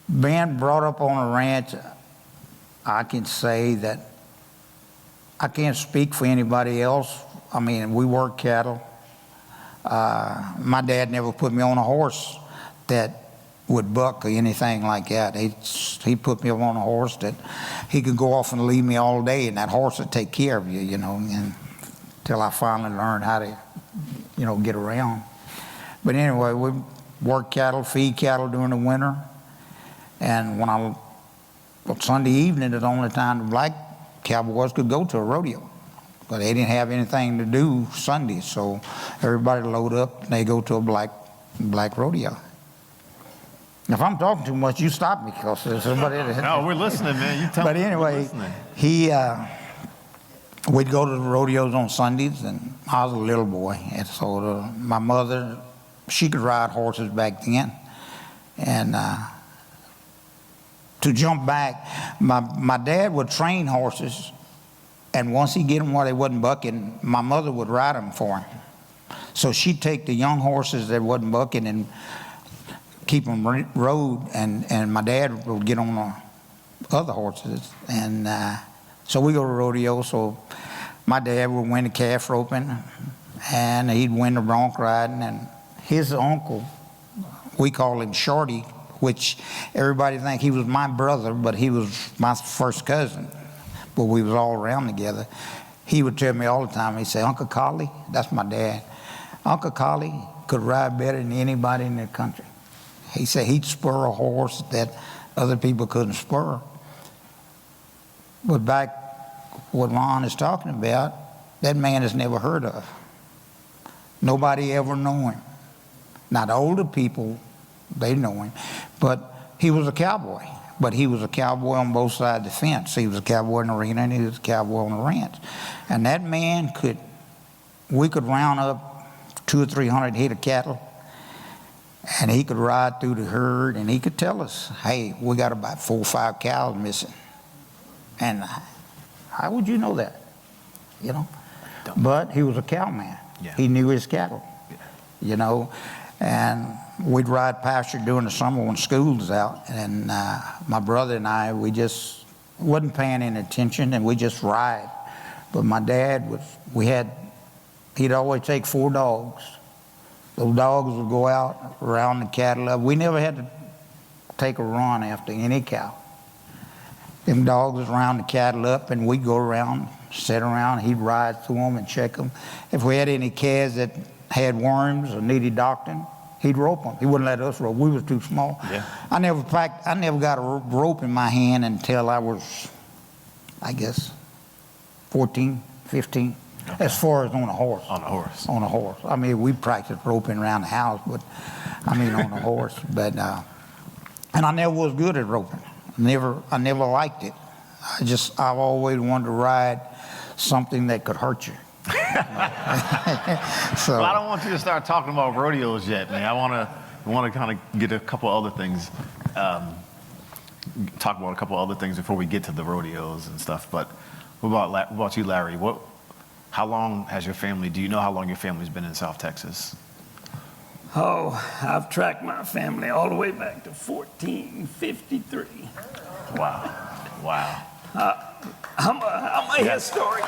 Being brought up on a ranch, I can say that I can't speak for anybody else. I mean, we work cattle. My dad never put me on a horse that would buck or anything like that. He put me on a horse that he could go off and leave me all day, and that horse would take care of you, you know, until I finally learned how to, you know, get around. But anyway, we work cattle, feed cattle during the winter. And Sunday evening is the only time the Black Cowboys could go to a rodeo. But they didn't have anything to do Sunday, so everybody load up and they go to a black rodeo. If I'm talking too much, you stop me, because there's somebody that... No, we're listening, man. You tell me. But anyway, we'd go to the rodeos on Sundays, and I was a little boy. And so my mother, she could ride horses back then. And to jump back, my dad would train horses, and once he get them where they wasn't bucking, my mother would ride them for him. So she'd take the young horses that wasn't bucking and keep them rode, and my dad would get on the other horses. And so we go to rodeo, so my dad would win the calf roping, and he'd win the bronc riding, and his uncle, we call him Shorty, which everybody think he was my brother, but he was my first cousin. But we was all around together. He would tell me all the time, he'd say, Uncle Callie, that's my dad, Uncle Callie could ride better than anybody in the country. He said he'd spur a horse that other people couldn't spur. But back what Lon is talking about, that man is never heard of. Nobody ever know him. Now the older people, they know him. But he was a cowboy. But he was a cowboy on both sides of the fence. He was a cowboy in the arena, and he was a cowboy on the ranch. And that man we could round up 200 or 300 head of cattle, and he could ride through the herd, and he could tell us, hey, we got about 4 or 5 cows missing. And how would you know that? You know? But he was a cowman. Yeah. He knew his cattle, you know? And we'd ride pasture during the summer when school was out, and my brother and I, we just wasn't paying any attention, and we just ride. But my dad he'd always take 4 dogs. Those dogs would go out around the cattle. We never had to take a run after any cow. Them dogs was around the cattle up, and we'd go around, sit around, he'd ride through them and check them. If we had any calves that had worms or needed doctoring, he'd rope them. He wouldn't let us rope. We was too small. Yeah. I never got a rope in my hand until I was, I guess, 14, 15. Okay. As far as on a horse. On a horse. On a horse. I mean, we practiced roping around the house, but I mean on a horse. But and I never was good at roping. I never liked it. I've always wanted to ride something that could hurt you. So, well, I don't want you to start talking about rodeos yet, man. I want to kind of get a couple other things, talk about a couple other things before we get to the rodeos and stuff. But what about you, Larry? How long has your family? Do you know how long your family's been in South Texas? Oh, I've tracked my family all the way back to 1453. Wow. I'm a historian.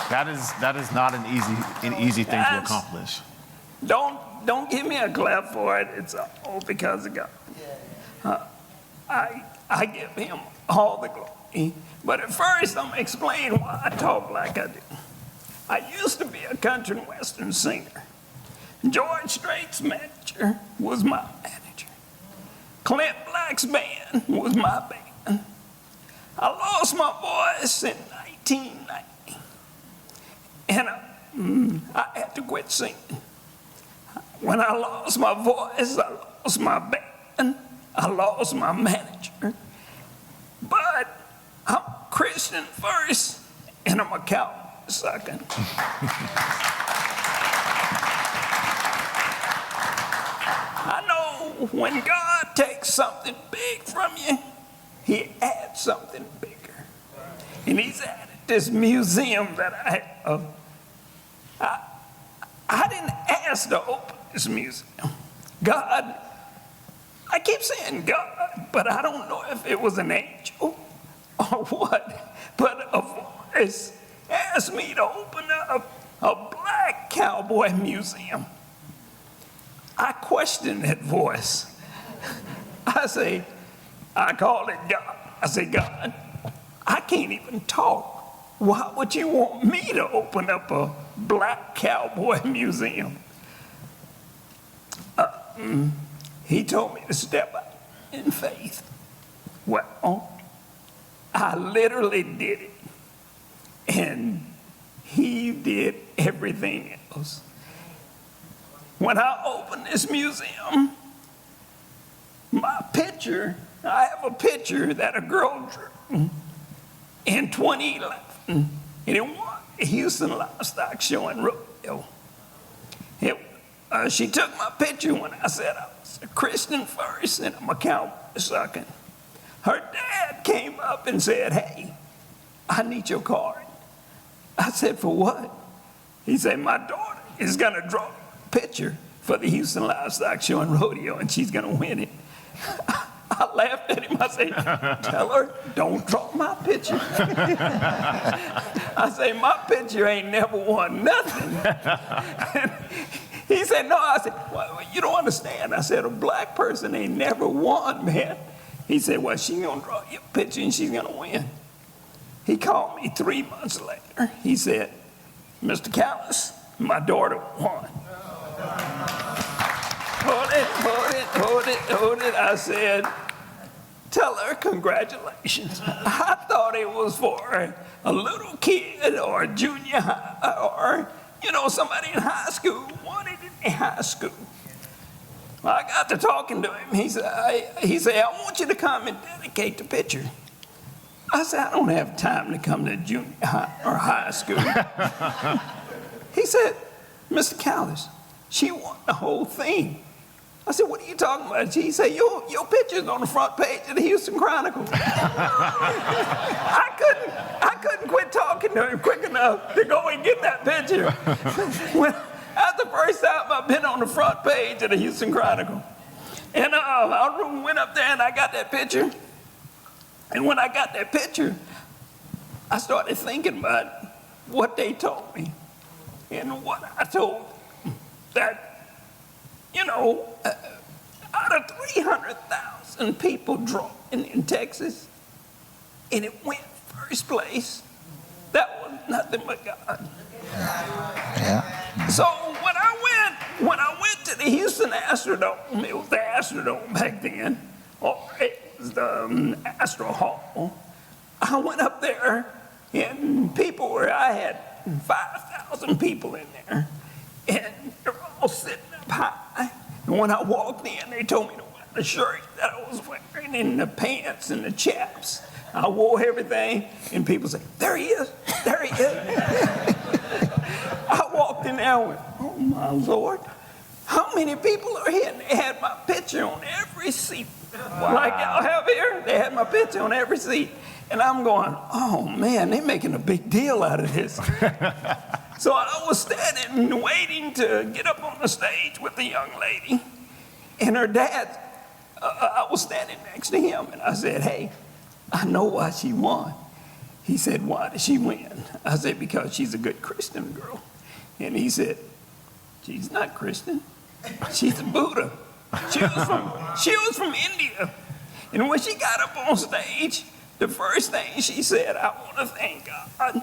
That is not an easy thing to accomplish. Don't give me a clap for it. It's all because of God. I give him all the glory. But at first, I'm going to explain why I talk like I do. I used to be a country and western singer. George Strait's manager was my manager. Clint Black's band was my band. I lost my voice in 1990, and I had to quit singing. When I lost my voice, I lost my band, I lost my manager. But I'm a Christian first, and I'm a cowboy second. I know when God takes something big from you, he adds something bigger. And he's added this museum that I have. I didn't ask to open this museum. God, I keep saying God, but I don't know if it was an angel or what. But a voice asked me to open up a Black Cowboy Museum. I questioned that voice. I called it God. I said, God, I can't even talk. Why would you want me to open up a Black Cowboy Museum? He told me to step out in faith. Well, I literally did it. And he did everything else. When I opened this museum, my picture, I have a picture that a girl drew in 2011. And it won the Houston Livestock Show and Rodeo. She took my picture when I said I was a Christian first and I'm a cowboy second. Her dad came up and said, hey, I need your card. I said, for what? He said, my daughter is going to draw a picture for the Houston Livestock Show and Rodeo, and she's going to win it. I laughed at him. I said, tell her, don't draw my picture. I say, my picture ain't never won nothing. He said, no. I said, well, you don't understand. I said, a black person ain't never won, man. He said, well, she's going to draw your picture and she's going to win. He called me 3 months later. He said, Mr. Callies, my daughter won. Hold it. I said, tell her congratulations. I thought it was for a little kid or a junior high or, somebody in high school wanted it in high school. I got to talking to him. He said, I want you to come and dedicate the picture. I said, I don't have time to come to junior high or high school. He said, Mr. Callies, she won the whole thing. I said, what are you talking about? He said, your picture's on the front page of the Houston Chronicle. I couldn't quit talking to him quick enough to go and get that picture. That's the first time I've been on the front page of the Houston Chronicle. And I went up there and I got that picture. And when I got that picture, I started thinking about what they told me and what I told them. That, out of 300,000 people drawn in Texas, and it went first place, that was nothing but God. Yeah. So when I went to the Houston Astrodome, it was the Astrodome back then, or it was the Astro Hall. I went up there, and I had 5,000 people in there, and they're all sitting up high. And when I walked in, they told me to wear the shirt that I was wearing and the pants and the chaps. I wore everything, and people said, there he is, there he is. I walked in there and went, oh my Lord, how many people are here? And they had my picture on every seat. Wow. Like y'all have here, they had my picture on every seat. And I'm going, oh man, they're making a big deal out of this. So I was standing waiting to get up on the stage with the young lady. And her dad, I was standing next to him. And I said, hey, I know why she won. He said, why did she win? I said, because she's a good Christian girl. And he said, she's not Christian. She's a Buddha. She was from India. And when she got up on stage, the first thing she said, I want to thank God.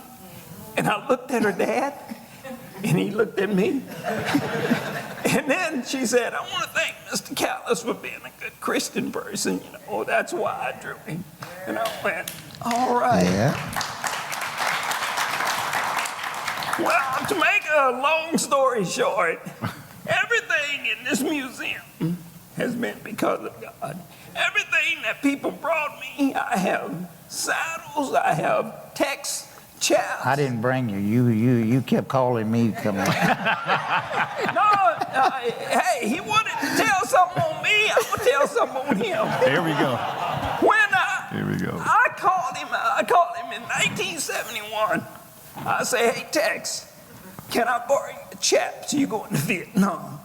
And I looked at her dad, and he looked at me. And then she said, I want to thank Mr. Callies for being a good Christian person. That's why I drew him. And I went, all right. Yeah. Well, to make a long story short, everything in this museum has been because of God. Everything that people brought me, I have saddles, I have texts, chaps. I didn't bring you. You kept calling me. Come on. No, hey, he wanted to tell something on me. I'm gonna tell something on him. Here we go. Here we go. I called him in 1971. I say, hey, Tex, can I borrow your chaps? You going to Vietnam?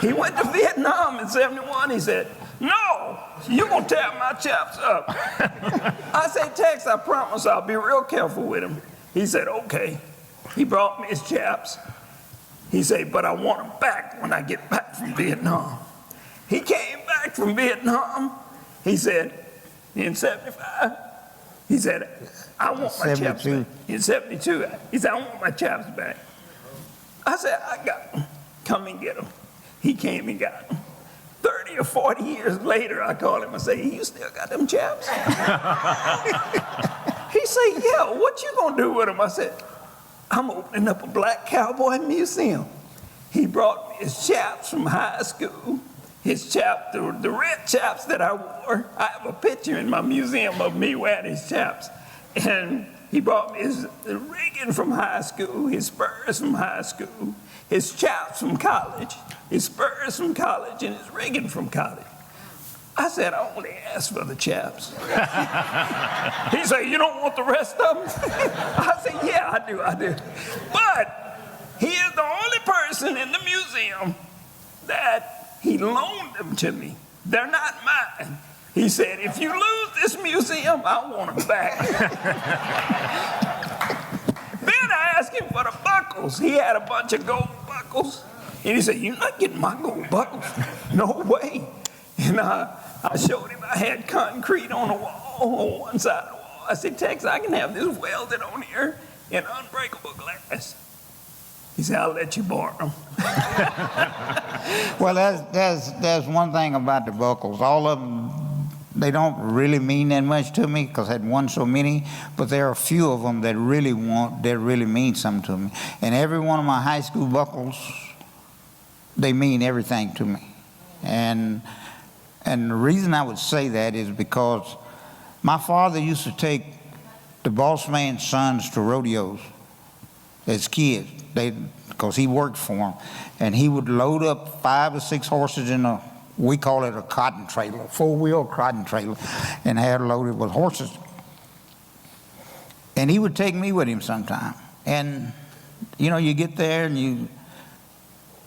He went to Vietnam in 71. He said, No, you gonna tear my chaps up. I said, Tex, I promise I'll be real careful with him. He said, okay. He brought me his chaps. He said, but I want them back when I get back from Vietnam. He came back from Vietnam. He said, in 75, he said, I want my chaps back. In 72, he said, I want my chaps back. I said, I got them. Come and get them. He came and got them. 30 or 40 years later, I called him and said, you still got them chaps? He said, yeah, what you gonna do with them? I said, I'm opening up a Black Cowboy Museum. He brought me his chaps from high school, his chaps, the red chaps that I wore. I have a picture in my museum of me wearing his chaps. And he brought me his rigging from high school, his spurs from high school, his chaps from college, his spurs from college, and his rigging from college. I said, I only asked for the chaps. He said, you don't want the rest of them? I said, yeah, I do. But he is the only person in the museum that he loaned them to me. They're not mine. He said, if you lose this museum, I want them back. Then I asked him for the buckles. He had a bunch of gold buckles. And he said, you're not getting my gold buckles. No way. And I showed him I had concrete on the wall, on one side of the wall. I said, Tex, I can have this welded on here in unbreakable glass. He said, I'll let you borrow them. Well, there's one thing about the buckles. All of them, they don't really mean that much to me because I had won so many, but there are a few of them that really mean something to me. And every one of my high school buckles, they mean everything to me. And the reason I would say that is because my father used to take the boss man's sons to rodeos as kids, because he worked for them, and he would load up 5 or 6 horses in we call it a cotton trailer, 4-wheel cotton trailer, and had it loaded with horses. And he would take me with him sometime. And, you know, you get there and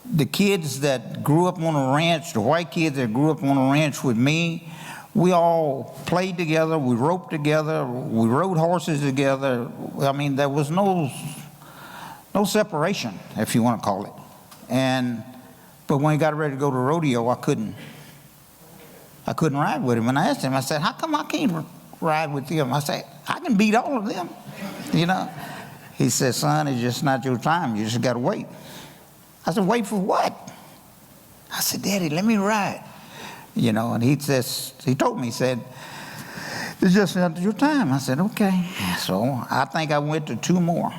the kids that grew up on a ranch, the white kids that grew up on a ranch with me, we all played together, we roped together, we rode horses together. I mean, there was no separation, if you want to call it. But when he got ready to go to rodeo, I couldn't ride with him. And I asked him, I said, how come I can't ride with them? I said, I can beat all of them, you know. He said, son, it's just not your time. You just got to wait. I said, wait for what? I said, Daddy, let me ride. You know, and he told me, he said, it's just not your time. I said, okay. So I think I went to 2 more.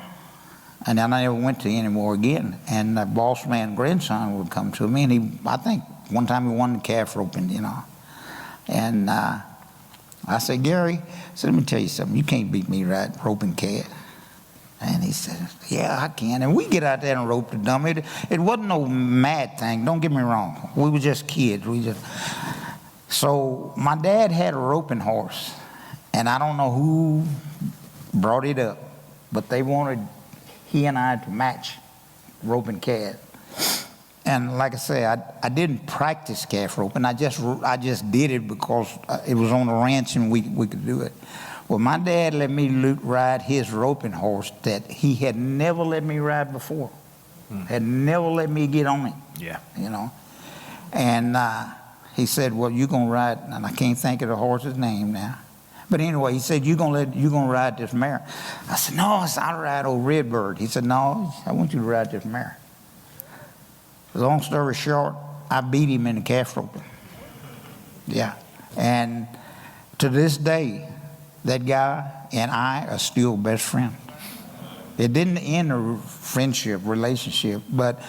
And then I never went to any more again. And the boss man grandson would come to me, and I think one time he won the calf roping, you know. And I said, Gary, let me tell you something. You can't beat me roping calf. And he said, yeah, I can. And we get out there and rope the dummy. It wasn't no mad thing. Don't get me wrong. We were just kids. So my dad had a roping horse, and I don't know who brought it up, but they wanted he and I to match roping calf. And like I say, I didn't practice calf roping. I just did it because it was on the ranch and we could do it. Well, my dad let me ride his roping horse that he had never let me ride before. Had never let me get on it. Yeah. You know. And he said, well, you're going to ride, and I can't think of the horse's name now. But anyway, he said, you're gonna ride this mare. I said, no, I'll ride old Redbird. He said, no, I want you to ride this mare. Long story short, I beat him in the calf roping. Yeah. And to this day, that guy and I are still best friends. It didn't end a friendship, relationship, but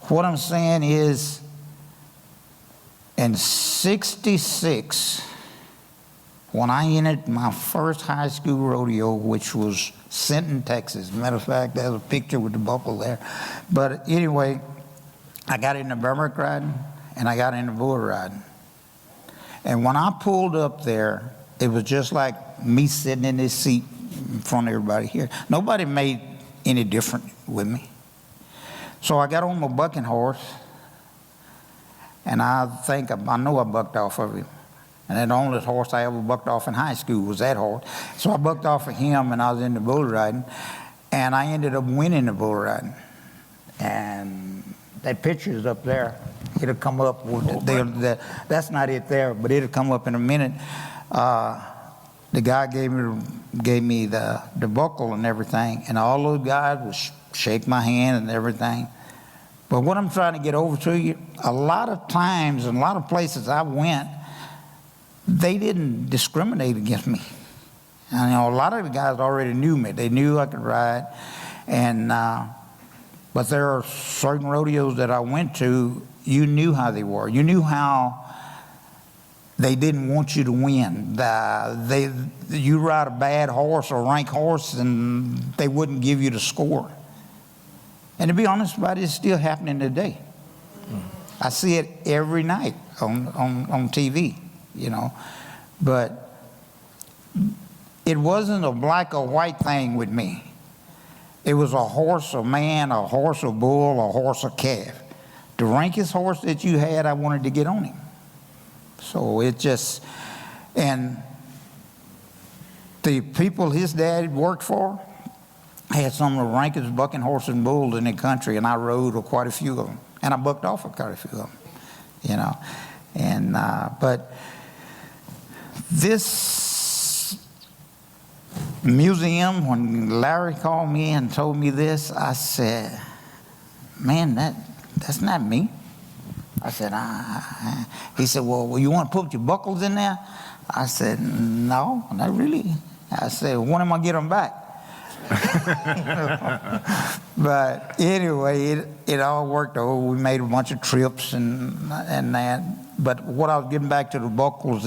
what I'm saying is, in '66, when I entered my first high school rodeo, which was Sinton, Texas. Matter of fact, there's a picture with the buckle there. But anyway, I got into Burmack riding, and I got into bull riding. And when I pulled up there, it was just like me sitting in this seat in front of everybody here. Nobody made any different with me. So I got on my bucking horse, and I know I bucked off of him. And then the only horse I ever bucked off in high school was that horse. So I bucked off of him, and I was into bull riding, and I ended up winning the bull riding. And that picture's up there. It'll come up. That's not it there, but it'll come up in a minute. The guy gave me the buckle and everything, and all those guys would shake my hand and everything. But what I'm trying to get over to you, a lot of times and a lot of places I went, they didn't discriminate against me. And, a lot of the guys already knew me. They knew I could ride. And but there are certain rodeos that I went to, you knew how they were. You knew how they didn't want you to win. You ride a bad horse or rank horse, and they wouldn't give you the score. And to be honest about it, it's still happening today. I see it every night on TV, But it wasn't a black or white thing with me. It was a horse, a man, a horse, a bull, a horse, a calf. The rankest horse that you had, I wanted to get on him. So and the people his dad worked for had some of the rankest bucking horses and bulls in the country, and I rode quite a few of them. And I bucked off of quite a few of them, And, but this museum, when Larry called me and told me this, I said, man, that's not me. I said, He said, well, you want to put your buckles in there? I said, no, not really. I said, when am I get them back? But anyway, it all worked over. We made a bunch of trips and that. But what I was getting back to the buckles,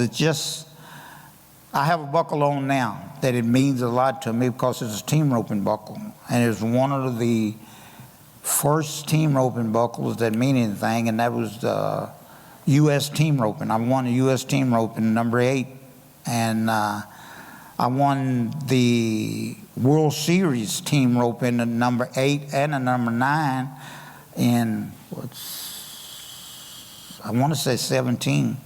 I have a buckle on now that it means a lot to me because it's a team roping buckle. And it's one of the first team roping buckles that mean anything, and that was the U.S. team roping. I won the U.S. team roping number 8, and I won the World Series team roping at number 8 and a number 9 in I want to say 17,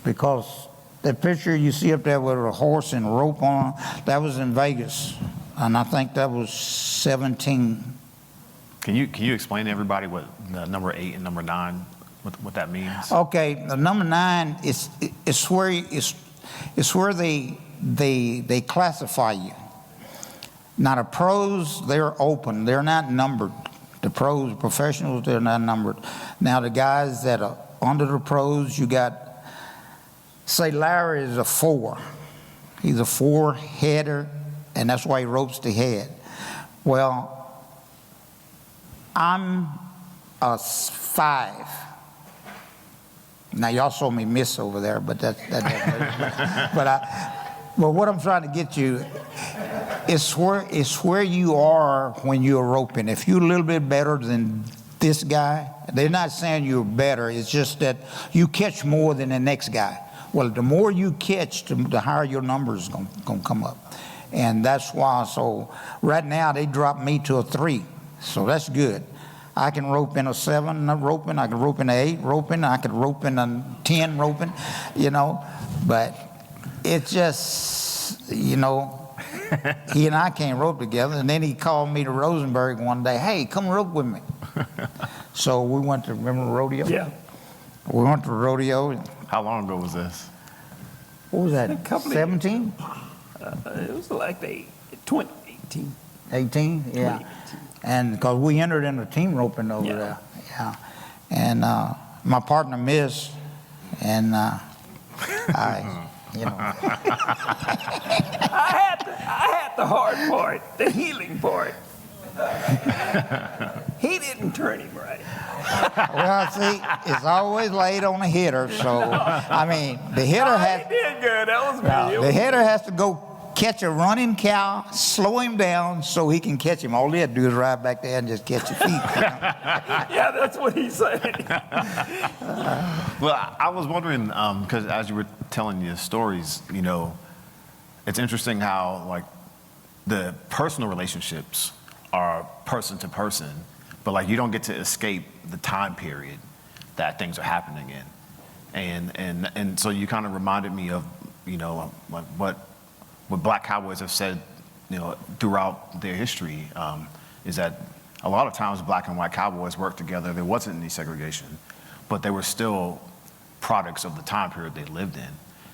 because that picture you see up there with a horse and rope on, that was in Vegas, and I think that was 17. Can you explain to everybody what the number 8 and number 9, what that means? Okay, the number 9 is where they classify you. Now the pros, they're open, they're not numbered. The pros, professionals, they're not numbered. Now the guys that are under the pros, you got, say Larry is a 4. He's a 4-header, and that's why he ropes the head. Well, I'm a 5. Now y'all saw me miss over there, but that but what I'm trying to get you is where you are when you're roping. If you're a little bit better than this guy, they're not saying you're better. It's just that you catch more than the next guy. Well, the more you catch, the higher your numbers gonna come up, and that's why. So right now they dropped me to a 3. So that's good. I can rope in a 7 roping, I can rope in an 8 roping, I can rope in a 10 roping, but it's just, he and I can't rope together. And then he called me to Rosenberg one day, hey, come rope with me. So we went to, remember rodeo? Yeah. We went to rodeo. How long ago was this? What was that, 17? It was like 2018. 18, yeah. And because we entered in a team roping over there, yeah. And my partner missed, and I had the hard part, the healing part. He didn't turn him right. Well, see, it's always laid on the hitter, so the hitter has. He did good. That was me. The hitter has to go catch a running cow, slow him down so he can catch him. All he had to do is ride back there and just catch your feet. Yeah, that's what he said. Well, I was wondering, because as you were telling your stories, it's interesting how the personal relationships are person to person, but you don't get to escape the time period. that things are happening again. And so you kind of reminded me of, you know, what Black Cowboys have said, you know, throughout their history, is that a lot of times Black and white Cowboys worked together. There wasn't any segregation, but they were still products of the time period they lived in.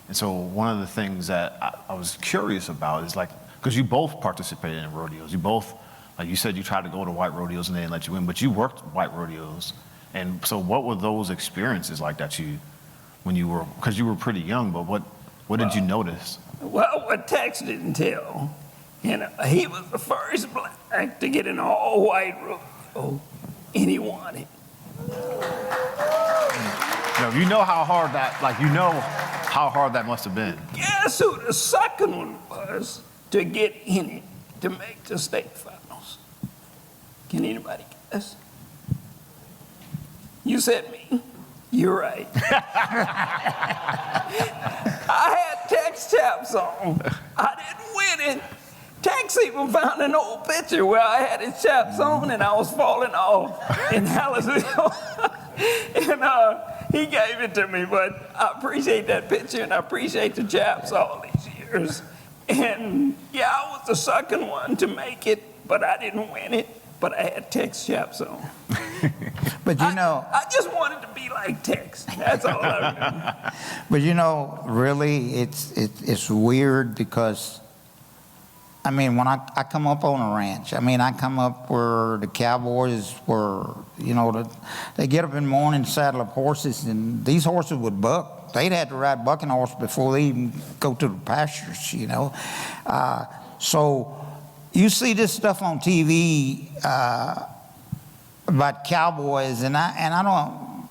And so one of the things that I was curious about is, like, because you both participated in rodeos. You both, like you said, you tried to go to white rodeos and they didn't let you in, but you worked white rodeos. And so what were those experiences like that when you were, because you were pretty young, but what did you notice? Well, what Tex didn't tell, you know, he was the first Black to get an all-white rodeo, and he won it. No, you know how hard that must have been. Guess who the second one was to get in it, to make the state finals? Can anybody guess? You said me. You're right. I had Tex chaps on. I didn't win it. Tex even found an old picture where I had his chaps on and I was falling off in Hallisville. And he gave it to me, but I appreciate that picture and I appreciate the chaps all these years. And yeah, I was the second one to make it, but I didn't win it. But I had Tex chaps on. But you know, I just wanted to be like Tex. That's all I remember. but you know, really, it's weird because, I mean, when I come up on a ranch, I mean, I come up where the Cowboys were, you know, they get up in the morning, saddle up horses, and these horses would buck. They'd had to ride bucking horse before they even go to the pastures, you know. So you see this stuff on TV about cowboys, and I'm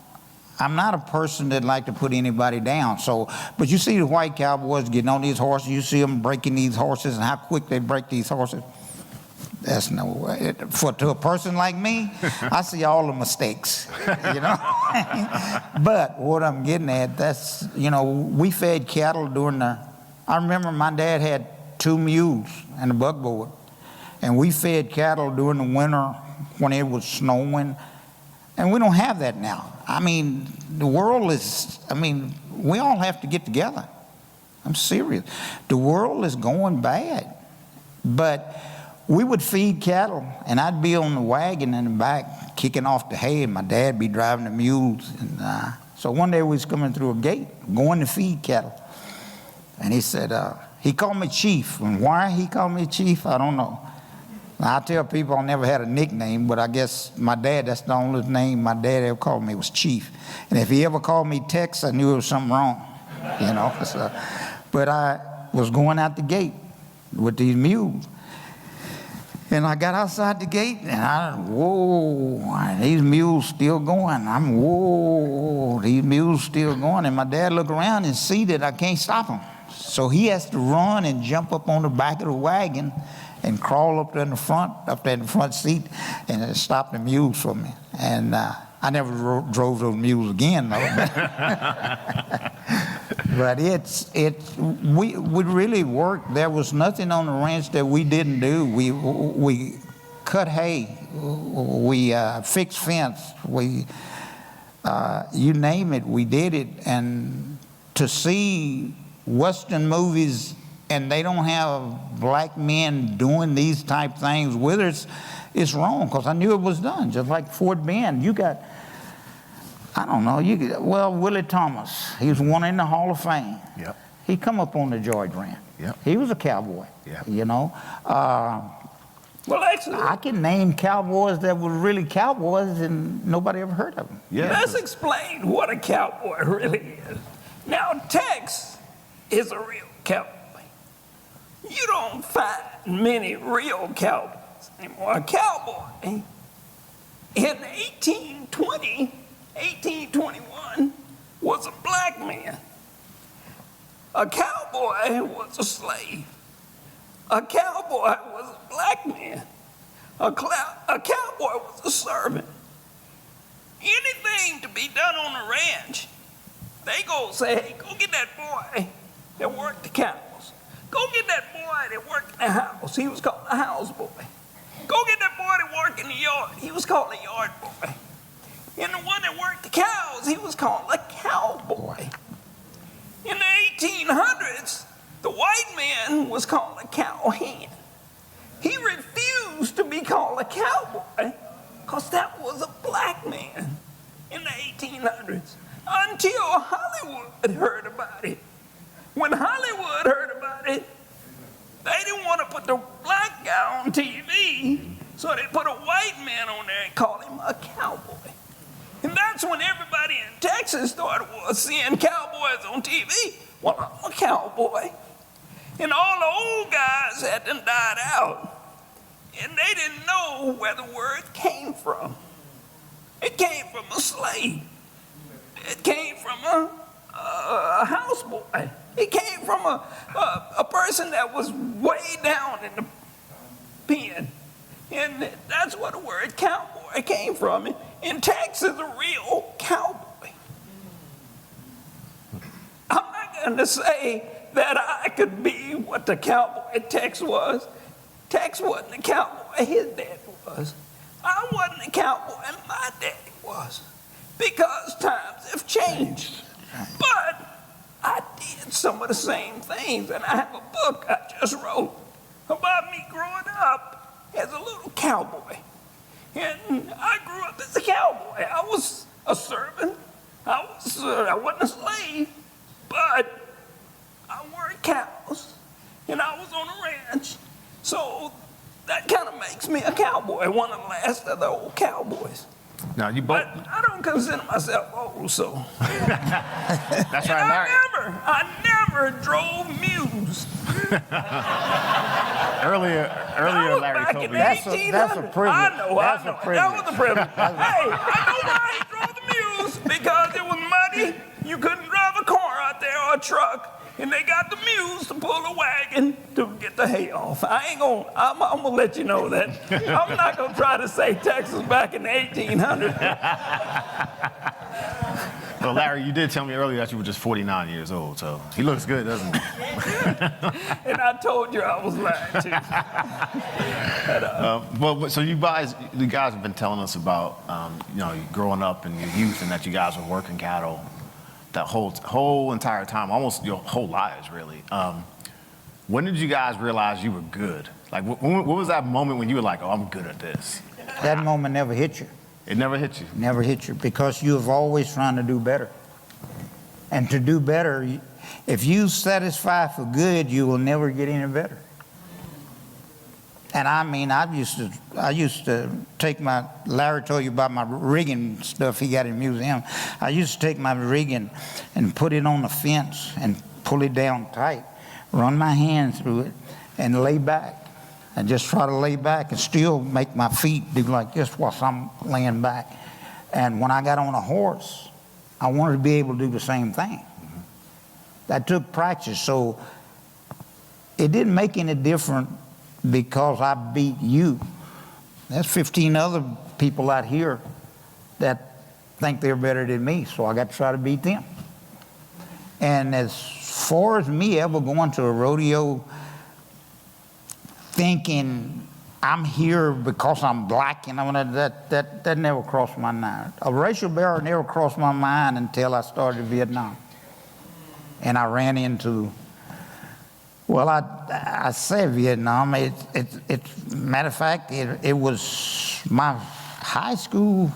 not a person that like to put anybody down. So, but you see the white cowboys getting on these horses. You see them breaking these horses and how quick they break these horses. That's no way. To a person like me, I see all the mistakes, you know. But what I'm getting at, that's, you know, we fed cattle during I remember my dad had 2 mules and a buckboard, and we fed cattle during the winter when it was snowing, and we don't have that now. I mean, the world is, I mean, we all have to get together. I'm serious. The world is going bad. But we would feed cattle, and I'd be on the wagon in the back kicking off the hay, and my dad be driving the mules. And so one day we was coming through a gate, going to feed cattle. And he said, he called me Chief. And why he called me Chief, I don't know. Now, I tell people I never had a nickname, but I guess my dad, that's the only name my dad ever called me was Chief. And if he ever called me Tex, I knew there was something wrong, you know. So, but I was going out the gate with these mules. And I got outside the gate, and whoa, these mules still going. Whoa, these mules still going. And my dad looked around and see that I can't stop them. So he has to run and jump up on the back of the wagon and crawl up there in the front seat, and stop the mules for me. And I never drove those mules again, though. But we really worked. There was nothing on the ranch that we didn't do. We cut hay, we fixed fence, you name it, we did it. And to see Western movies and they don't have black men doing these type things with us, it's wrong, because I knew it was done. Just like Fort Bend, you got, I don't know, Willie Thomas, he was one in the Hall of Fame. Yep. He come up on the George Ranch. Yep. He was a cowboy, yep. You know. Well, actually, I can name cowboys that were really cowboys and nobody ever heard of them. Yeah. let's explain what a cowboy really is. Now, Tex is a real cowboy. You don't find many real cowboys anymore. A cowboy in 1820, 1821 was a black man. A cowboy was a slave. A cowboy was a black man. A cowboy was a servant. Anything to be done on the ranch, they go say, hey, go get that boy that worked the cows. Go get that boy that worked in the house. He was called a house boy. Go get that boy that worked in the yard. He was called a yard boy. And the one that worked the cows, he was called a cowboy. In the 1800s, the white man was called a cowhand. He refused to be called a cowboy because that was a black man in the 1800s until Hollywood heard about it. When Hollywood heard about it, they didn't want to put the black guy on TV, so they put a white man on there and called him a cowboy. And that's when everybody in Texas started seeing cowboys on TV. Well, I'm a cowboy. And all the old guys had them died out. And they didn't know where the word came from. It came from a slave. It came from a houseboy. It came from a person that was way down in the pen. And that's where the word cowboy came from. And Tex is a real cowboy. I'm not going to say that I could be what the cowboy Tex was. Tex wasn't a cowboy, his dad was. I wasn't a cowboy, my daddy was. Because times have changed. But I did some of the same things, and I have a book I just wrote about me growing up as a little cowboy. And I grew up as a cowboy. I was a servant. I wasn't a slave, but I worked cows, and I was on a ranch. So that kind of makes me a cowboy, one of the last of the old cowboys. Now you both. But I don't consider myself old, so. That's right, Larry. I never drove mules. Earlier, Larry told me. That's a privilege. I know. That's a That privilege. was a privilege. Hey, I know why he drove the mules, because it was muddy. You couldn't drive a car out there or a truck. And they got the mules to pull a wagon to get the hay off. I'm gonna let you know that. I'm not gonna try to say Texas back in the 1800s. Well, Larry, you did tell me earlier that you were just 49 years old, so he looks good, doesn't he? And I told you I was lying too. So you guys have been telling us about, growing up in your youth and that you guys were working cattle that whole entire time, almost your whole lives, really. When did you guys realize you were good? Like, what was that moment when you were like, oh, I'm good at this? That moment never hit you. It never hit you? Never hit you, because you've always trying to do better. And to do better, if you satisfy for good, you will never get any better. And I mean, I used to take Larry told you about my rigging stuff he got in the museum. I used to take my rigging and put it on the fence and pull it down tight, run my hand through it, and lay back. And just try to lay back and still make my feet do like this whilst I'm laying back. And when I got on a horse, I wanted to be able to do the same thing. Mm-hmm. That took practice, so it didn't make any difference because I beat you. There's 15 other people out here that think they're better than me, so I got to try to beat them. And as far as me ever going to a rodeo thinking I'm here because I'm black, that never crossed my mind. A racial barrier never crossed my mind until I started Vietnam. And I ran into, well, I say Vietnam, matter of fact, it was my high school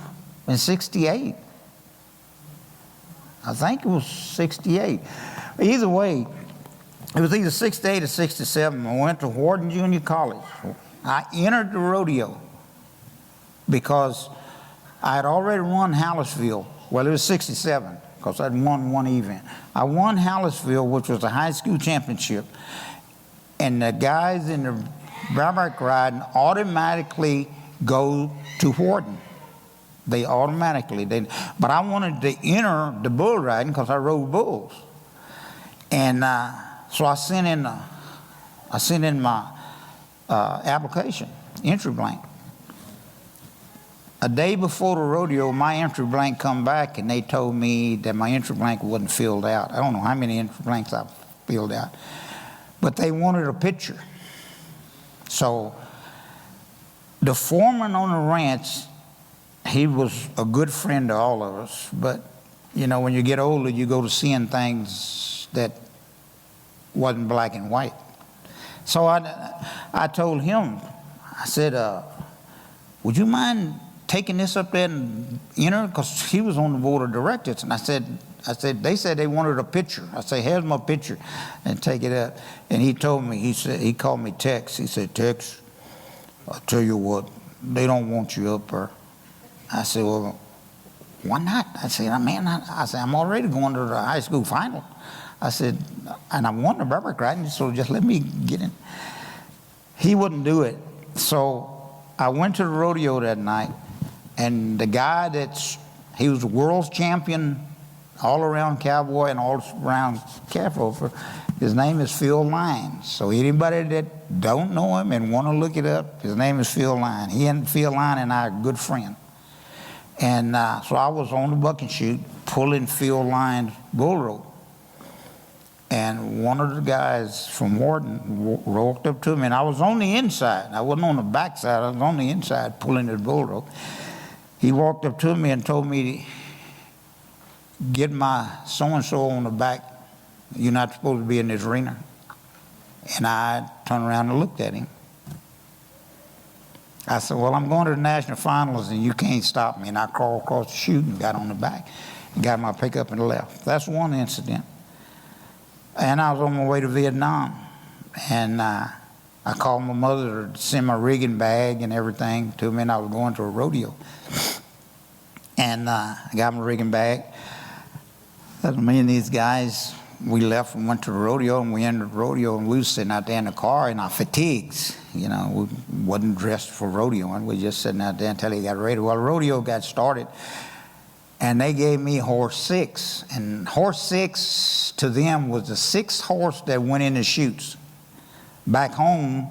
in 68. I think it was 68. Either way, it was either 68 or 67. I went to Wharton Junior College. I entered the rodeo because I had already won Hallisville. Well, it was 67 because I'd won one event. I won Hallisville, which was a high school championship. And the guys in the bareback riding automatically go to Wharton. They automatically. But I wanted to enter the bull riding because I rode bulls. And so I sent in my application, entry blank. A day before the rodeo, my entry blank come back, and they told me that my entry blank wasn't filled out. I don't know how many entry blanks I filled out, but they wanted a picture. So the foreman on the ranch, he was a good friend to all of us, but you know, when you get older, you go to seeing things that wasn't black and white. So I told him, I said, would you mind taking this up there and enter? Because he was on the board of directors. And I said, they said they wanted a picture. I said, here's my picture, and take it up. And he told me, he called me Tex. He said, Tex, I'll tell you what, they don't want you up there. I said, well, why not? I said, man, I'm already going to the high school final. I said, and I won the Burbank riding, so just let me get in. He wouldn't do it. So I went to the rodeo that night, and the guy he was the world's champion all around cowboy and all around Campfire. His name is Phil Lyons. So anybody that don't know him and want to look it up, his name is Phil Lyons. He and Phil Lyons and I are good friends. And so I was on the bucking chute pulling Phil Lyons' bull rope. And one of the guys from Wharton walked up to me, and I was on the inside. I wasn't on the back side. I was on the inside pulling his bull rope. He walked up to me and told me, get my so-and-so on the back. You're not supposed to be in this arena. And I turned around and looked at him. I said, well, I'm going to the national finals, and you can't stop me. And I crawled across the chute and got on the back and got my pickup and left. That's one incident. And I was on my way to Vietnam. And I called my mother to send my rigging bag and everything to me, and I was going to a rodeo. And I got my rigging bag. Me and these guys, we left and went to the rodeo, and we entered the rodeo, and we was sitting out there in the car in our fatigues. You know, we wasn't dressed for rodeoing. We just sitting out there until he got ready. Well, the rodeo got started, and they gave me horse 6. And horse 6 to them was the 6th horse that went in the chutes. Back home,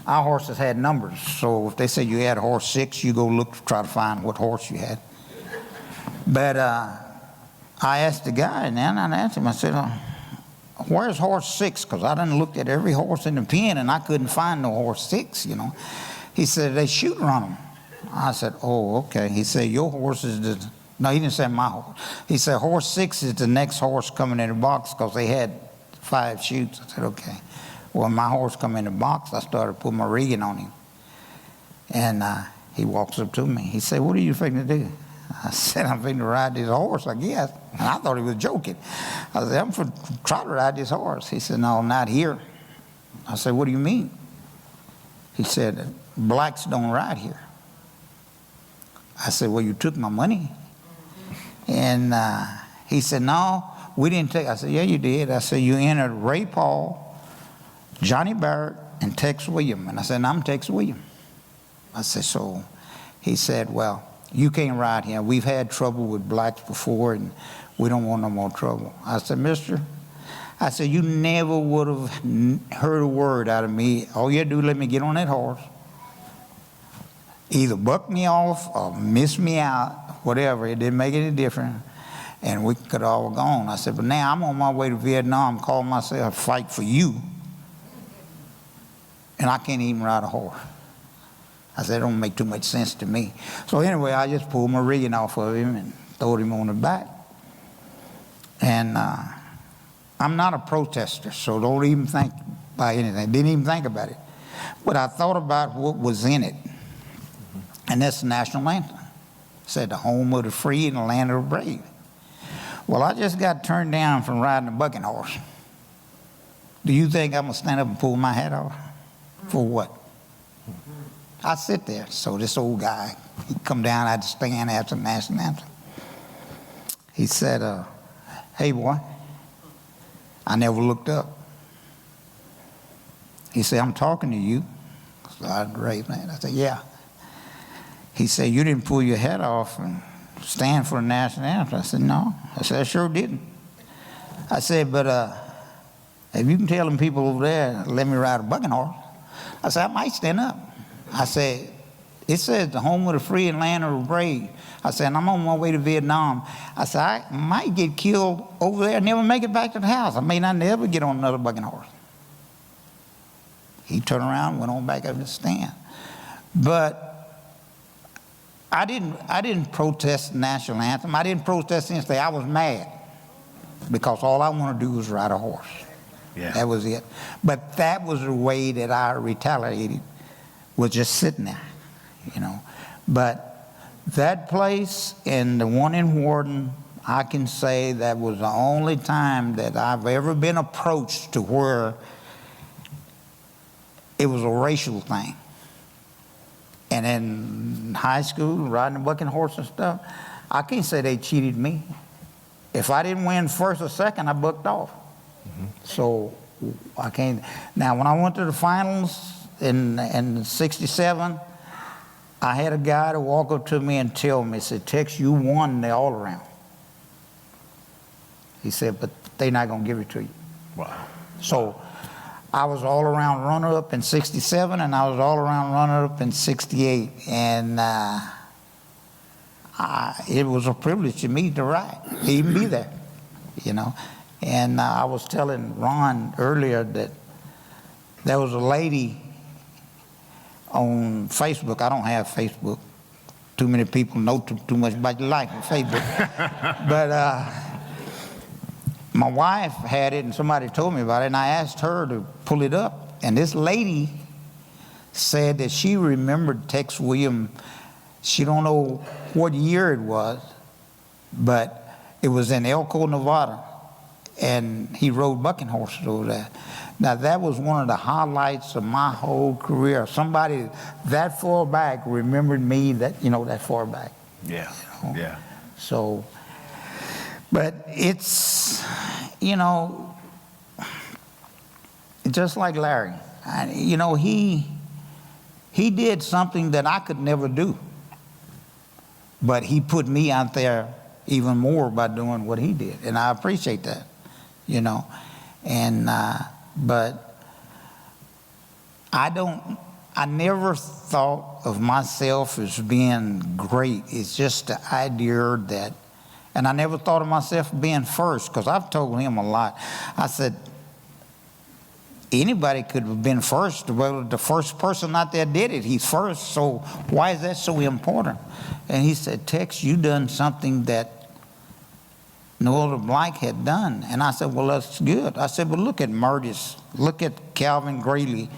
our horses had numbers. So if they said you had horse 6, you go look to try to find what horse you had. But I asked the guy, and then I asked him, I said, where's horse 6? Because I done looked at every horse in the pen, and I couldn't find no horse 6, you know. He said, they shoot run them. I said, oh, okay. He said, your horse is the, no, he didn't say my horse. He said, horse 6 is the next horse coming in the box, because they had 5 chutes. I said, okay. Well, my horse come in the box, I started putting my rigging on him. And he walks up to me. He said, what are you fixing to do? I said, I'm fixing to ride this horse, I guess. And I thought he was joking. I said, I'm for try to ride this horse. He said, no, not here. I said, what do you mean? He said, blacks don't ride here. I said, well, you took my money. And he said, no, we didn't take. I said, yeah, you did. I said, you entered Ray Paul, Johnny Barrett, and Tex William. And I said, I'm Tex William. I said, so he said, well, you can't ride here. We've had trouble with blacks before, and we don't want no more trouble. I said, mister, I said, you never would have heard a word out of me. All you had to do is let me get on that horse, either buck me off or miss me out, whatever. It didn't make any difference, and we could all have gone. I said, but now I'm on my way to Vietnam, calling myself Fight for You, and I can't even ride a horse. I said, it don't make too much sense to me. So anyway, I just pulled my rigging off of him and throwed him on the back. And I'm not a protester, so don't even think about anything. Didn't even think about it. But I thought about what was in it. And that's the national anthem. It said, the home of the free and the land of the brave. Well, I just got turned down from riding a bucking horse. Do you think I'm going to stand up and pull my hat off? For what? I sit there. So this old guy, he come down, I had to stand after the national anthem. He said, hey, boy. I never looked up. He said, I'm talking to you. So I raised my hand. I said, yeah. He said, you didn't pull your hat off and stand for the national anthem. I said, no. I said, I sure didn't. I said, but if you can tell them people over there, let me ride a bucking horse. I said, I might stand up. I said, it says the home of the free and land of the brave. I said, and I'm on my way to Vietnam. I said, I might get killed over there and never make it back to the house. I may not never get on another bucking horse. He turned around and went on back up to the stand. But I didn't protest the national anthem. I didn't protest anything. I was mad because all I want to do was ride a horse. Yeah. That was it. But that was the way that I retaliated, was just sitting there, you know. But that place and the one in Warden, I can say that was the only time that I've ever been approached to where it was a racial thing. And in high school, riding a bucking horse and stuff, I can't say they cheated me. If I didn't win first or second, I bucked off. So I can't. Now, when I went to the finals in '67, I had a guy to walk up to me and tell me, he said, Tex, you won the all-around. He said, but they're not going to give it to you. Wow. So I was all-around runner-up in '67, and I was all-around runner-up in '68. And it was a privilege to me to ride, to even be there, you know. And I was telling Ron earlier that there was a lady on Facebook. I don't have Facebook. Too many people know too much about your life on Facebook. But my wife had it, and somebody told me about it, and I asked her to pull it up. And this lady said that she remembered Tex Williams. She don't know what year it was, but it was in Elko, Nevada, and he rode bucking horses over there. Now, that was one of the highlights of my whole career. Somebody that far back remembered me, that, you know, that far back. Yeah, You know? yeah. So, but it's, you know, just like Larry, you know, he did something that I could never do. But he put me out there even more by doing what he did, and I appreciate that, you know. And but I never thought of myself as being great. It's just the idea that, and I never thought of myself being first, because I've told him a lot. I said, anybody could have been first. Well, the first person out there did it. He's first, so why is that so important? And he said, Tex, you done something that no other black had done. And I said, well, that's good. I said, well, look at Murtis. Look at Calvin Grayley,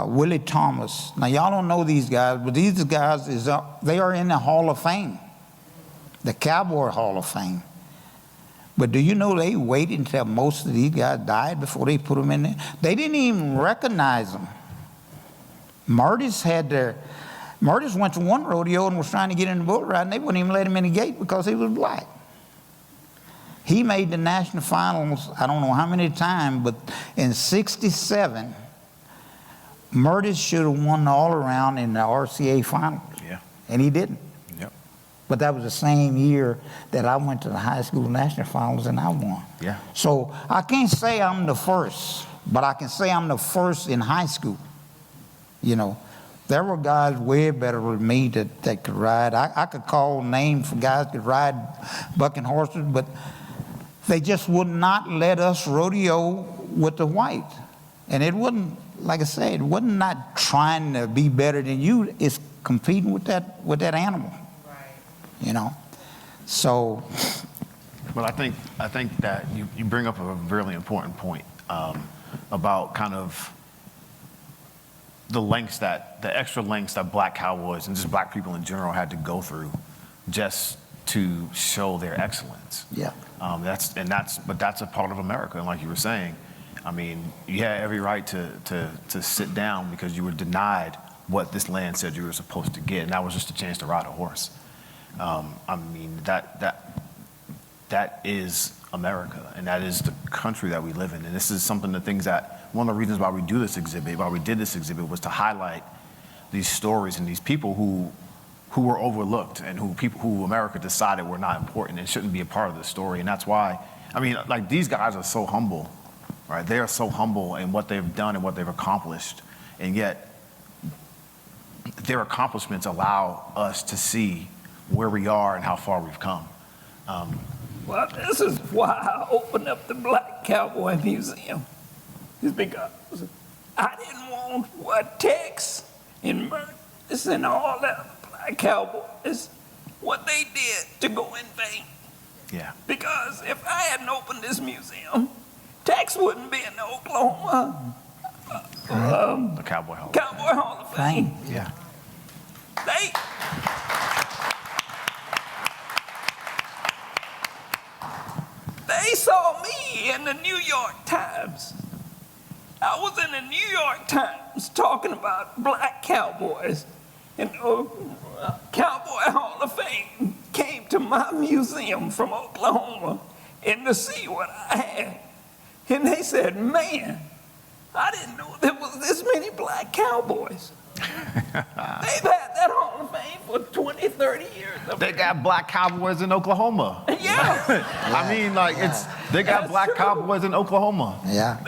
Willie Thomas. Now, y'all don't know these guys, but these guys, they are in the Hall of Fame, the Cowboy Hall of Fame. But do you know they waited until most of these guys died before they put them in there? They didn't even recognize them. Murtis went to one rodeo and was trying to get in the bull ride, and they wouldn't even let him in the gate because he was black. He made the national finals, I don't know how many times, but in '67, Murtis should have won the all-around in the RCA finals. Yeah. And he didn't. Yep. But that was the same year that I went to the high school national finals and I won. Yeah. So I can't say I'm the first, but I can say I'm the first in high school. You know, there were guys way better than me that could ride. I could call names for guys that could ride bucking horses, but they just would not let us rodeo with the whites. And it wasn't, like I said, it wasn't not trying to be better than you. It's competing with that animal. You know, so. Well, I think that you bring up a really important point about kind of the extra lengths that black cowboys and just black people in general had to go through just to show their excellence. Yeah. But that's a part of America, and like you were saying, I mean, you had every right to sit down because you were denied what this land said you were supposed to get, and that was just a chance to ride a horse. I mean, that is America, and that is the country that we live in. And this is one of the reasons why we did this exhibit was to highlight these stories and these people who were overlooked and who America decided were not important and shouldn't be a part of the story. And that's why, I mean, like, these guys are so humble, right? They are so humble in what they've done and what they've accomplished, and yet their accomplishments allow us to see where we are and how far we've come. Well, this is why I opened up the Black Cowboy Museum. It's because I didn't want what Tex and Murtis and all that black Black Cowboys what they did to go in vain. Yeah. Because if I hadn't opened this museum, Tex wouldn't be in the Oklahoma The Cowboy Hall. Cowboy Hall of Fame. Yeah. They saw me in the New York Times. I was in the New York Times talking about black cowboys, and Cowboy Hall of Fame came to my museum from Oklahoma and to see what I had. And they said, man, I didn't know there was this many black cowboys. They've had that Hall of Fame for 20, 30 years. They got black cowboys in Oklahoma. Yeah. I mean, like, they got That's black true. cowboys in Oklahoma. Yeah.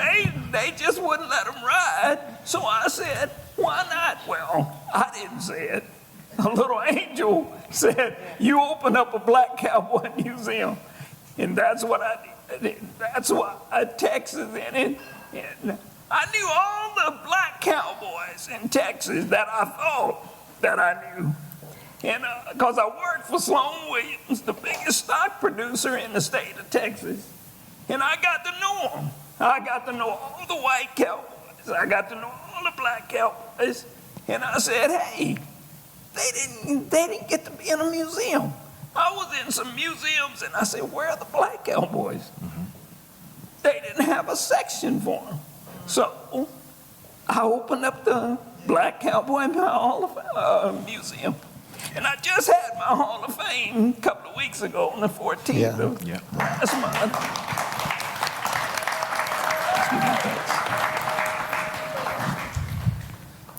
They just wouldn't let them ride. So I said, why not? Well, I didn't say it. A little angel said, you open up a Black Cowboy Museum. And that's what I did. That's why Texas in it. And I knew all the black cowboys in Texas that I thought that I knew. And because I worked for Sloan Williams, the biggest stock producer in the state of Texas. And I got to know them. I got to know all the white cowboys. I got to know all the black cowboys. And I said, hey, they didn't get to be in a museum. I was in some museums and I said, where are the black cowboys? Mm-hmm. They didn't have a section for them. So I opened up the Black Cowboy Museum. And I just had my Hall of Fame a couple of weeks ago on the 14th of last month.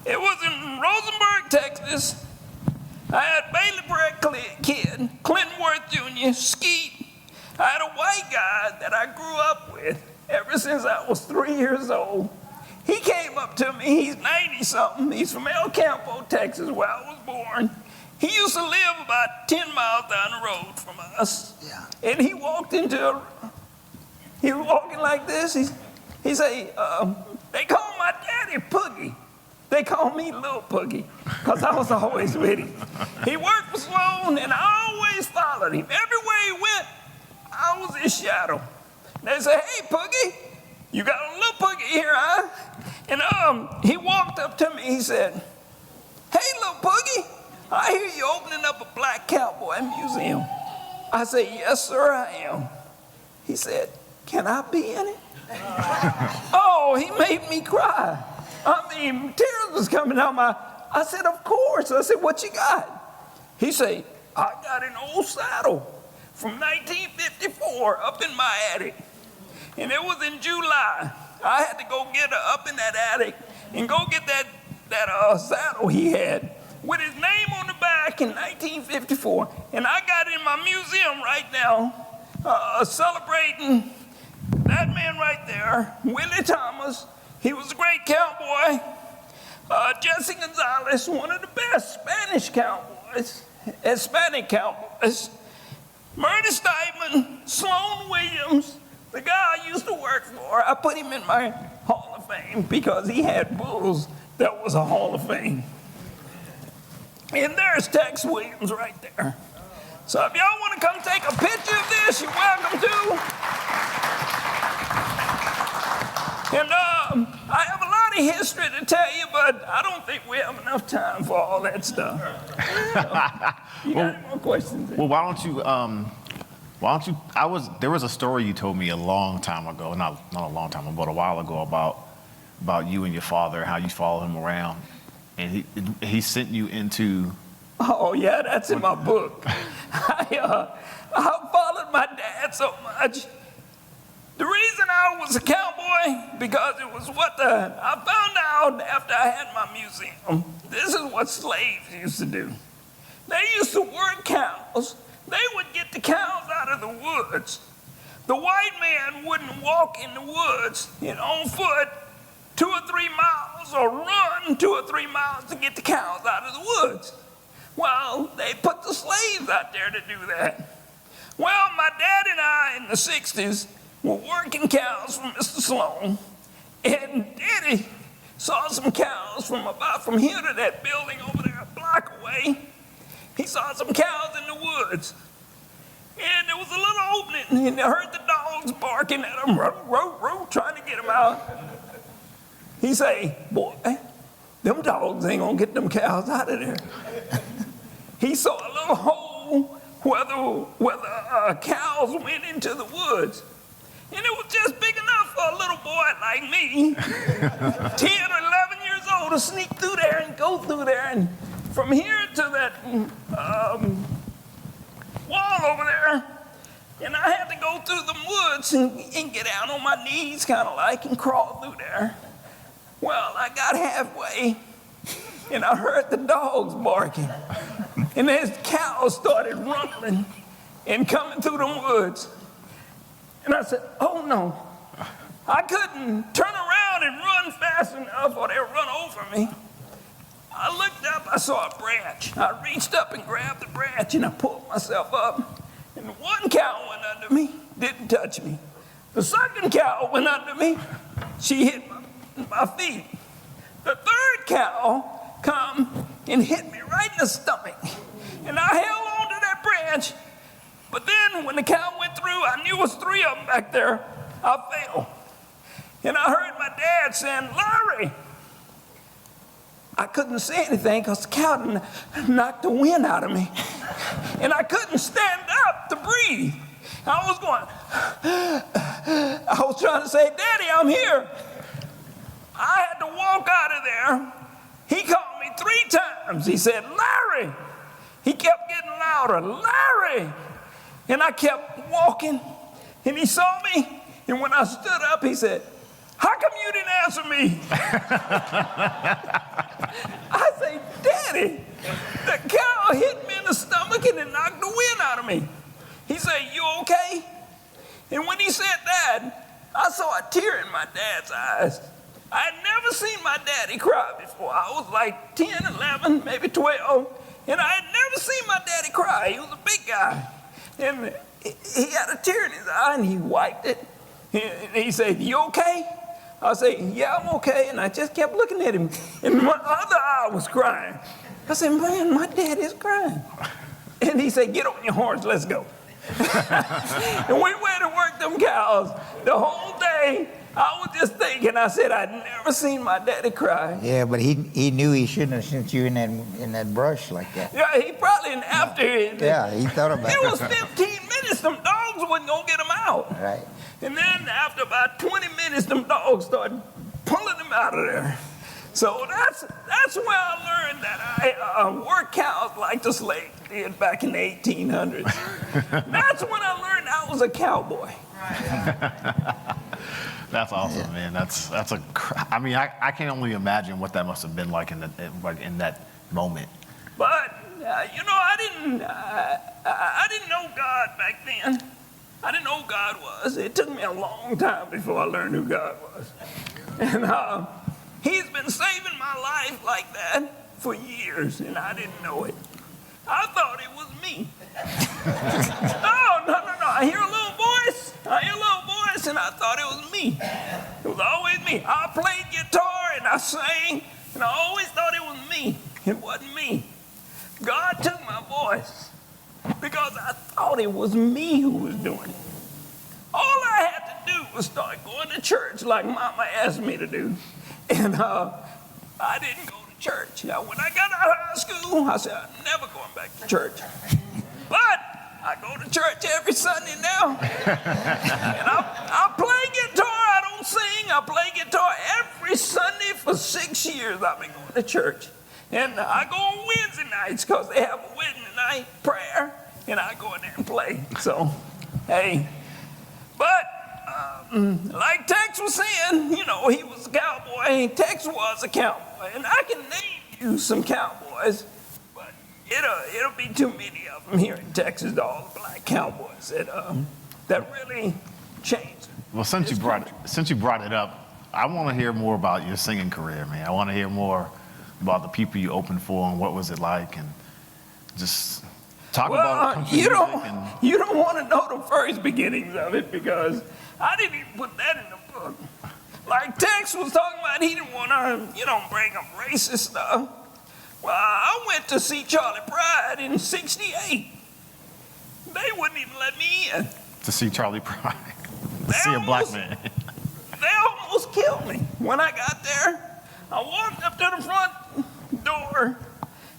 It was in Rosenberg, Texas. I had Bailey Brett Kid, Clinton Worth Jr., Skeet. I had a white guy that I grew up with ever since I was 3 years old. He came up to me, he's 90-something. He's from El Campo, Texas, where I was born. He used to live about 10 miles down the road from us. Yeah. And he walked he was walking like this. He said, they call my daddy Puggy. They call me Little Puggy, because I was always with him. He worked for Sloan, and I always followed him. Everywhere he went, I was his shadow. They say, hey, Puggy, you got a little Puggy here, huh? And he walked up to me, he said, hey, little Puggy, I hear you opening up a Black Cowboy Museum. I said, yes, sir, I am. He said, can I be in it? Oh, he made me cry. I mean, tears was coming out my, I said, of course. I said, what you got? He said, I got an old saddle from 1954 up in my attic. And it was in July. I had to go get up in that attic and go get that saddle he had with his name on the back in 1954. And I got it in my museum right now, celebrating that man right there, Willie Thomas. He was a great cowboy. Jesse Gonzalez, one of the best Spanish cowboys, Hispanic cowboys. Murdy Steinman, Sloan Williams, the guy I used to work for. I put him in my Hall of Fame because he had bulls that was a Hall of Fame. And there's Tex Williams right there. So if y'all want to come take a picture of this, you're welcome to. And I have a lot of history to tell you, but I don't think we have enough time for all that stuff. So, you got any more questions? Well, there was a story you told me a long time ago, not a long time, but a while ago about you and your father, how you followed him around, and he sent you into. Oh yeah, that's in my book. I followed my dad so much. The reason I was a cowboy, because it was what I found out after I had my museum. This is what slaves used to do. They used to work cows. They would get the cows out of the woods. The white man wouldn't walk in the woods on foot 2 or 3 miles or run 2 or 3 miles to get the cows out of the woods. Well, they put the slaves out there to do that. Well, my dad and I in the 60s were working cows for Mr. Sloan, and Daddy saw some cows from here to that building over there a block away, he saw some cows in the woods. And there was a little opening, and I heard the dogs barking at him, row, row, row, trying to get him out. He say, boy, them dogs ain't gonna get them cows out of there. He saw a little hole where the cows went into the woods. And it was just big enough for a little boy like me, 10 or 11 years old, to sneak through there and go through there. And from here to that wall over there, and I had to go through the woods and get down on my knees, kind of like, and crawl through there. Well, I got halfway, and I heard the dogs barking. And these cows started rumbling and coming through the woods. And I said, oh no. I couldn't turn around and run fast enough or they'd run over me. I looked up, I saw a branch. I reached up and grabbed the branch and I pulled myself up. And one cow went under me, didn't touch me. The second cow went under me, she hit my feet. The third cow come and hit me right in the stomach. And I held on to that branch, but then when the cow went through, I knew it was 3 of them back there, I fell. And I heard my dad saying, Larry. I couldn't say anything because the cow knocked the wind out of me. And I couldn't stand up to breathe. I was going, I was trying to say, Daddy, I'm here. I had to walk out of there. He called me 3 times. He said, Larry. He kept getting louder, Larry. And I kept walking, and he saw me, and when I stood up, he said, how come you didn't answer me? I say, Daddy, the cow hit me in the stomach and it knocked the wind out of me. He said, you okay? And when he said that, I saw a tear in my dad's eyes. I had never seen my daddy cry before. I was like 10, 11, maybe 12, and I had never seen my daddy cry. He was a big guy. And he had a tear in his eye, and he wiped it. He said, you okay? I said, yeah, I'm okay. And I just kept looking at him, and my other eye was crying. I said, man, my dad is crying. And he said, get on your horse, let's go. And we went to work them cows the whole day. I was just thinking, I said, I'd never seen my daddy cry. Yeah, but he knew he shouldn't have sent you in that brush like that. Yeah, he probably, after it. Yeah, he thought about it. It was 15 minutes, them dogs wasn't going to get him out. Right. And then after about 20 minutes, them dogs started pulling him out of there. So that's where I learned that I work cows like the slaves did back in the 1800s. That's when I learned I was a cowboy. That's awesome, man. I mean, I can only imagine what that must have been like in that moment. But I didn't know God back then. I didn't know who God was. It took me a long time before I learned who God was. And He's been saving my life like that for years, and I didn't know it. I thought it was me. No. I hear a little voice, and I thought it was me. It was always me. I played guitar, and I sang, and I always thought it was me. It wasn't me. God took my voice because I thought it was me who was doing it. All I had to do was start going to church like Mama asked me to do. And I didn't go to church. When I got out of high school, I said, I'm never going back to church. But I go to church every Sunday now. And I play guitar. I don't sing. I play guitar every Sunday for 6 years. I've been going to church. And I go on Wednesday nights because they have a Wednesday night prayer. And I go in there and play. So, hey. But like Tex was saying, he was a cowboy. Tex was a cowboy. And I can name you some cowboys, but it'll be too many of them here in Texas, all the black cowboys that really changed. Well, since you brought it up, I want to hear more about your singing career, man. I want to hear more about the people you opened for and what was it like, and just talk about country music. You don't want to know the first beginnings of it because I didn't even put that in the book. Like Tex was talking about, he didn't want to, bring up racist stuff. Well, I went to see Charlie Pride in '68. They wouldn't even let me in. To see Charlie Pride. To They see a black almost- man. They almost killed me. When I got there, I walked up to the front door,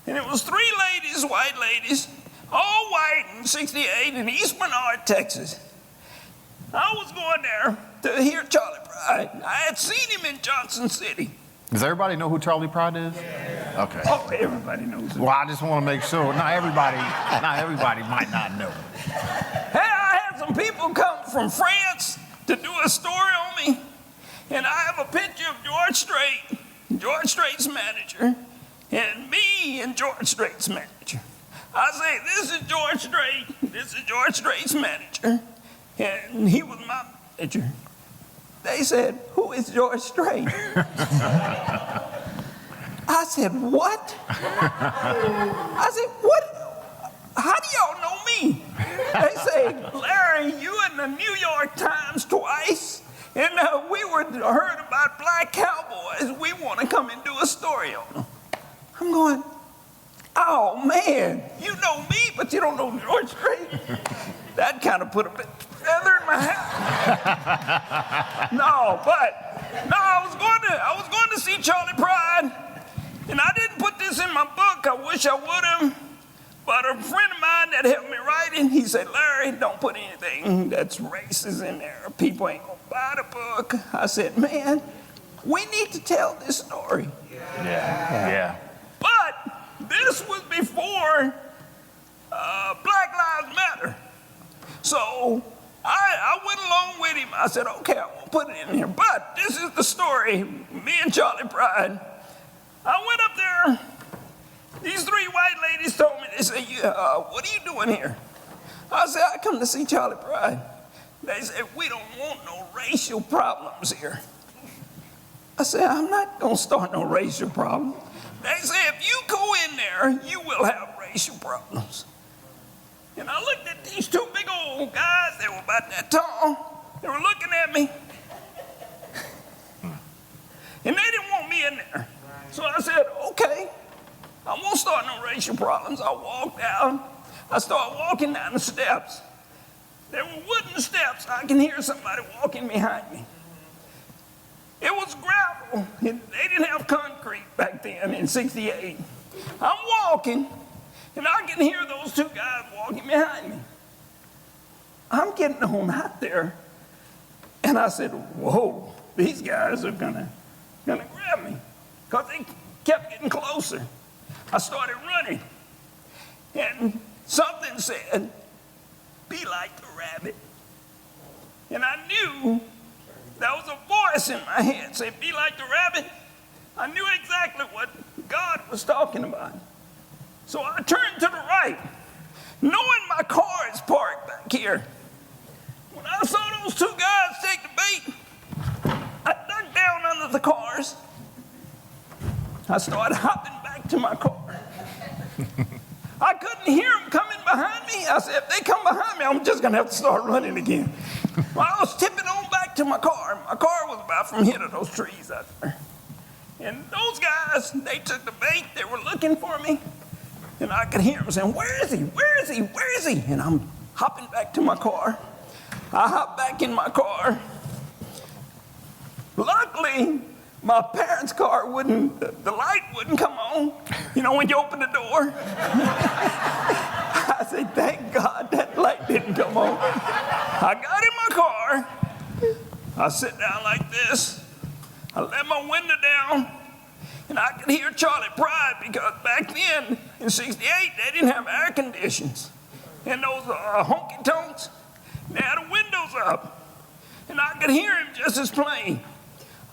and it was 3 ladies, white ladies, all white in '68 in East Bernard, Texas. I was going there to hear Charlie Pride. I had seen him in Johnson City. Does everybody know who Charlie Pride is? Okay. Oh, everybody knows him. Well, I just want to make sure. Not everybody might not know. Hey, I had some people come from France to do a story on me, and I have a picture of George Strait's manager, and me and George Strait's manager. I say, this is George Strait, this is George Strait's manager, and he was my manager. They said, who is George Strait? I said, what? I said, what? How do y'all know me? They say, Larry, you in the New York Times twice, and we heard about Black Cowboys. We want to come and do a story on them. I'm going, oh man, you know me, but you don't know George Strait. That kind of put a bit feather in my hat. I was going to see Charlie Pride, and I didn't put this in my book. I wish I would have. But a friend of mine that helped me write it, he said, Larry, don't put anything that's racist in there. People ain't gonna buy the book. I said, man, we need to tell this story. Yeah. But this was before Black Lives Matter. So I went along with him. I said, okay, I won't put it in here. But this is the story, me and Charlie Pride. I went up there. These 3 white ladies told me, they said, what are you doing here? I said, I come to see Charlie Pride. They said, we don't want no racial problems here. I said, I'm not going to start no racial problem. They said, if you go in there, you will have racial problems. And I looked at these 2 big old guys, they were about that tall. They were looking at me. And they didn't want me in there. So I said, okay. I won't start no racial problems. I walked down. I started walking down the steps. There were wooden steps. I can hear somebody walking behind me. It was gravel. They didn't have concrete back then in '68. I'm walking, and I can hear those 2 guys walking behind me. I'm getting on out there, and I said, whoa, these guys are gonna grab me, because they kept getting closer. I started running, and something said, be like the rabbit. And I knew there was a voice in my head say, be like the rabbit. I knew exactly what God was talking about. So I turned to the right, knowing my car is parked back here. When I saw those 2 guys take the bait, I ducked down under the cars. I started hopping back to my car. I couldn't hear them coming behind me. I said, if they come behind me, I'm just going to have to start running again. Well, I was tipping on back to my car. My car was about from here to those trees out there. And those guys, they took the bait. They were looking for me. And I could hear them saying, where is he? Where is he? Where is he? And I'm hopping back to my car. I hopped back in my car. Luckily, my parents' car the light wouldn't come on, you know, when you open the door. I said, thank God that light didn't come on. I got in my car. I sit down like this. I let my window down, and I could hear Charlie Pride, because back then, in '68, they didn't have air conditions. And those honky-tonks, they had the windows up. And I could hear him just as plain.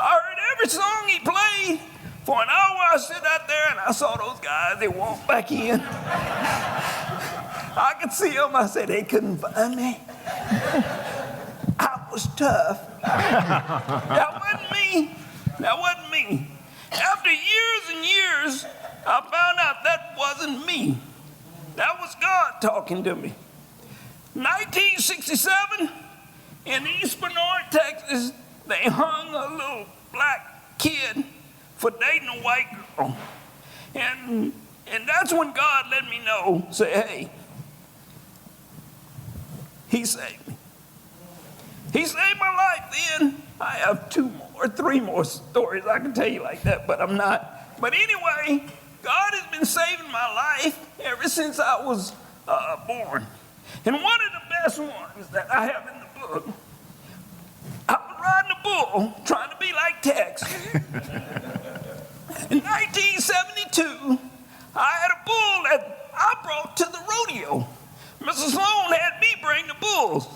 I heard every song he played. For an hour, I sit out there, and I saw those guys. They walked back in. I could see them. I said, they couldn't find me. I was tough. That wasn't me. That wasn't me. After years and years, I found out that wasn't me. That was God talking to me. 1967, in East Bernard, Texas, they hung a little black kid for dating a white girl. And that's when God let me know, say, hey, he saved me. He saved my life then. I have 3 more stories I can tell you like that, but I'm not. But anyway, God has been saving my life ever since I was born. And one of the best ones that I have in the book, I was riding a bull trying to be like Tex. In 1972, I had a bull that I brought to the rodeo. Mrs. Sloan had me bring the bulls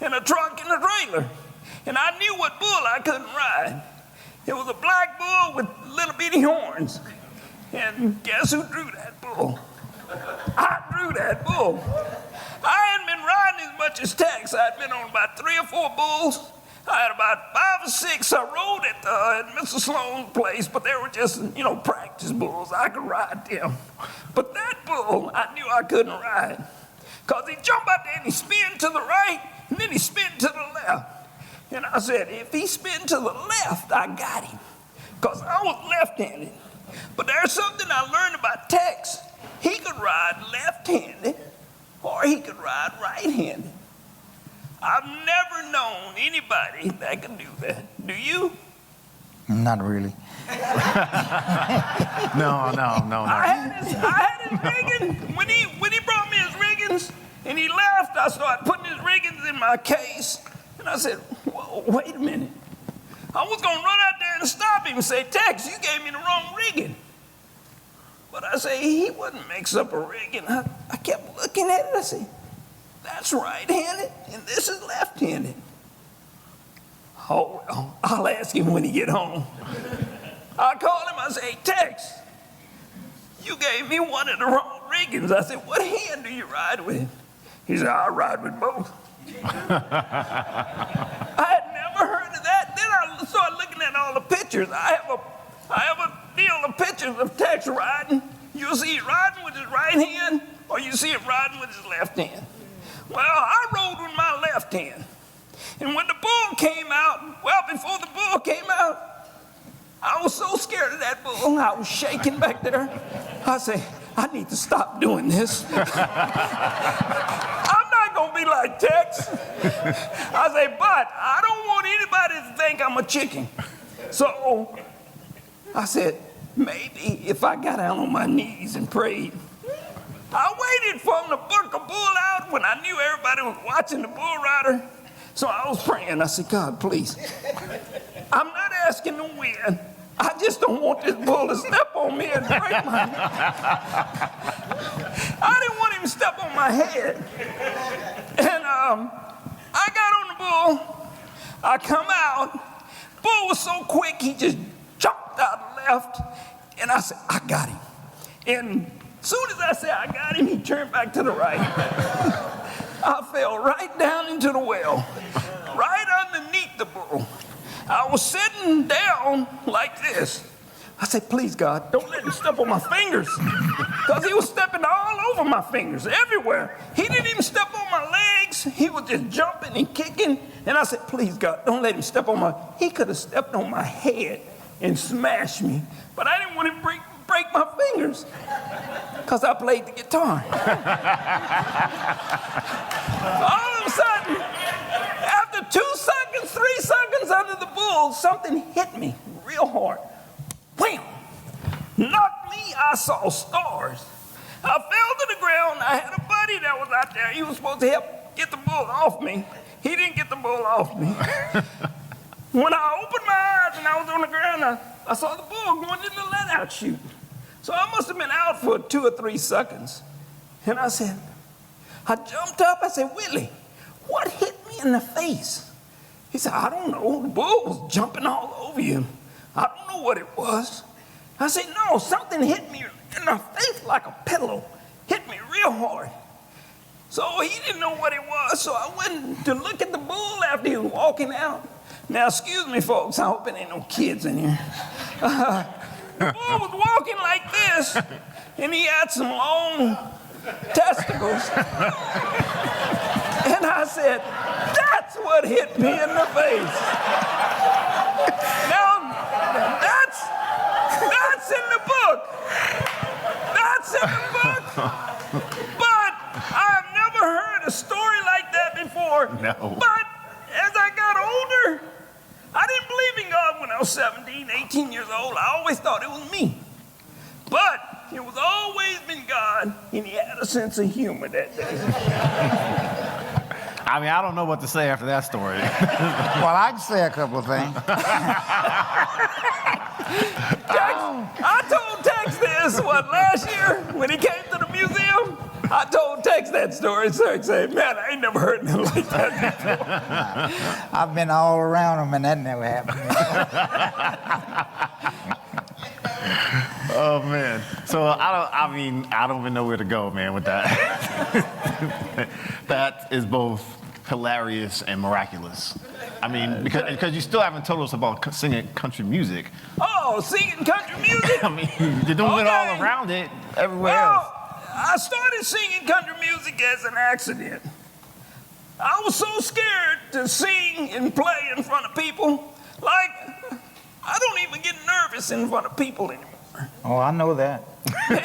in a trunk and a trailer. And I knew what bull I couldn't ride. It was a black bull with little bitty horns. And guess who drew that bull? I drew that bull. I hadn't been riding as much as Tex. I'd been on about 3 or 4 bulls. I had about 5 or 6 I rode at Mrs. Sloan's place, but they were just, practice bulls. I could ride them. But that bull, I knew I couldn't ride. Because he jumped out there and he spin to the right, and then he spin to the left. And I said, if he spin to the left, I got him. Because I was left-handed. But there's something I learned about Tex. He could ride left-handed, or he could ride right-handed. I've never known anybody that could do that. Do you? Not really. No. I had his rigging. When he brought me his riggings and he left, I started putting his riggings in my case. And I said, whoa, wait a minute. I was going to run out there and stop him and say, Tex, you gave me the wrong rigging. But I say, he wouldn't mix up a rigging. I kept looking at it. I said, that's right-handed and this is left-handed. Oh, well, I'll ask him when he get home. I called him, I say, hey, Tex, you gave me one of the wrong riggings. I said, what hand do you ride with? He said, I ride with both. I had never heard of that. Then I started looking at all the pictures. I have a deal of pictures of Tex riding. You'll see it riding with his right hand, or you see it riding with his left hand. Well, I rode with my left hand. And when the bull came out, before the bull came out, I was so scared of that bull, I was shaking back there. I said, I need to stop doing this. I'm not going to be like Tex. I say, but I don't want anybody to think I'm a chicken. So I said, maybe if I got down on my knees and prayed. I waited for him to buck a bull out when I knew everybody was watching the bull rider. So I was praying. I said, God, please. I'm not asking to win. I just don't want this bull to step on me and break my head. I didn't want him to step on my head. And I got on the bull. I come out. Bull was so quick, he just jumped out left. And I said, I got him. And as soon as I said I got him, he turned back to the right. I fell right down into the well, right underneath the bull. I was sitting down like this. I said, please, God, don't let him step on my fingers. Because he was stepping all over my fingers, everywhere. He didn't even step on my legs. He was just jumping and kicking. And I said, please, God, don't let him step on my... He could have stepped on my head and smashed me. But I didn't want him to break my fingers because I played the guitar. All of a sudden, after 2 seconds, 3 seconds under the bull, something hit me real hard. Wham! Knocked me, I saw stars. I fell to the ground. I had a buddy that was out there. He was supposed to help get the bull off me. He didn't get the bull off me. When I opened my eyes and I was on the ground, I saw the bull going in the let-out chute. So I must have been out for 2 or 3 seconds. And I jumped up. I said, Willie, what hit me in the face? He said, I don't know. The bull was jumping all over you. I don't know what it was. I said, no, something hit me in the face like a pillow. Hit me real hard. So he didn't know what it was. So I went to look at the bull after he was walking out. Now, excuse me, folks. I hope there ain't no kids in here. The bull was walking like this, and he had some long testicles. And I said, that's what hit me in the face. Now, that's in the book. second book. But I've never heard a story like that before. No. But as I got older, I didn't believe in God when I was 17, 18 years old. I always thought it was me. But it was always been God, and he had a sense of humor that day. I mean, I don't know what to say after that story. Well, I can say a couple of things. I told Tex this, last year when he came to the museum? I told Tex that story, so he said, man, I ain't never heard nothing like that before. I've been all around him, and that never happened. Oh, man. So I don't even know where to go, man, with that. That is both hilarious and miraculous. I mean, because you still haven't told us about singing country music. Oh, singing country music? I mean, you're doing it all around it, everywhere else. I started singing country music as an accident. I was so scared to sing and play in front of people. Like, I don't even get nervous in front of people anymore. Oh, I know that. It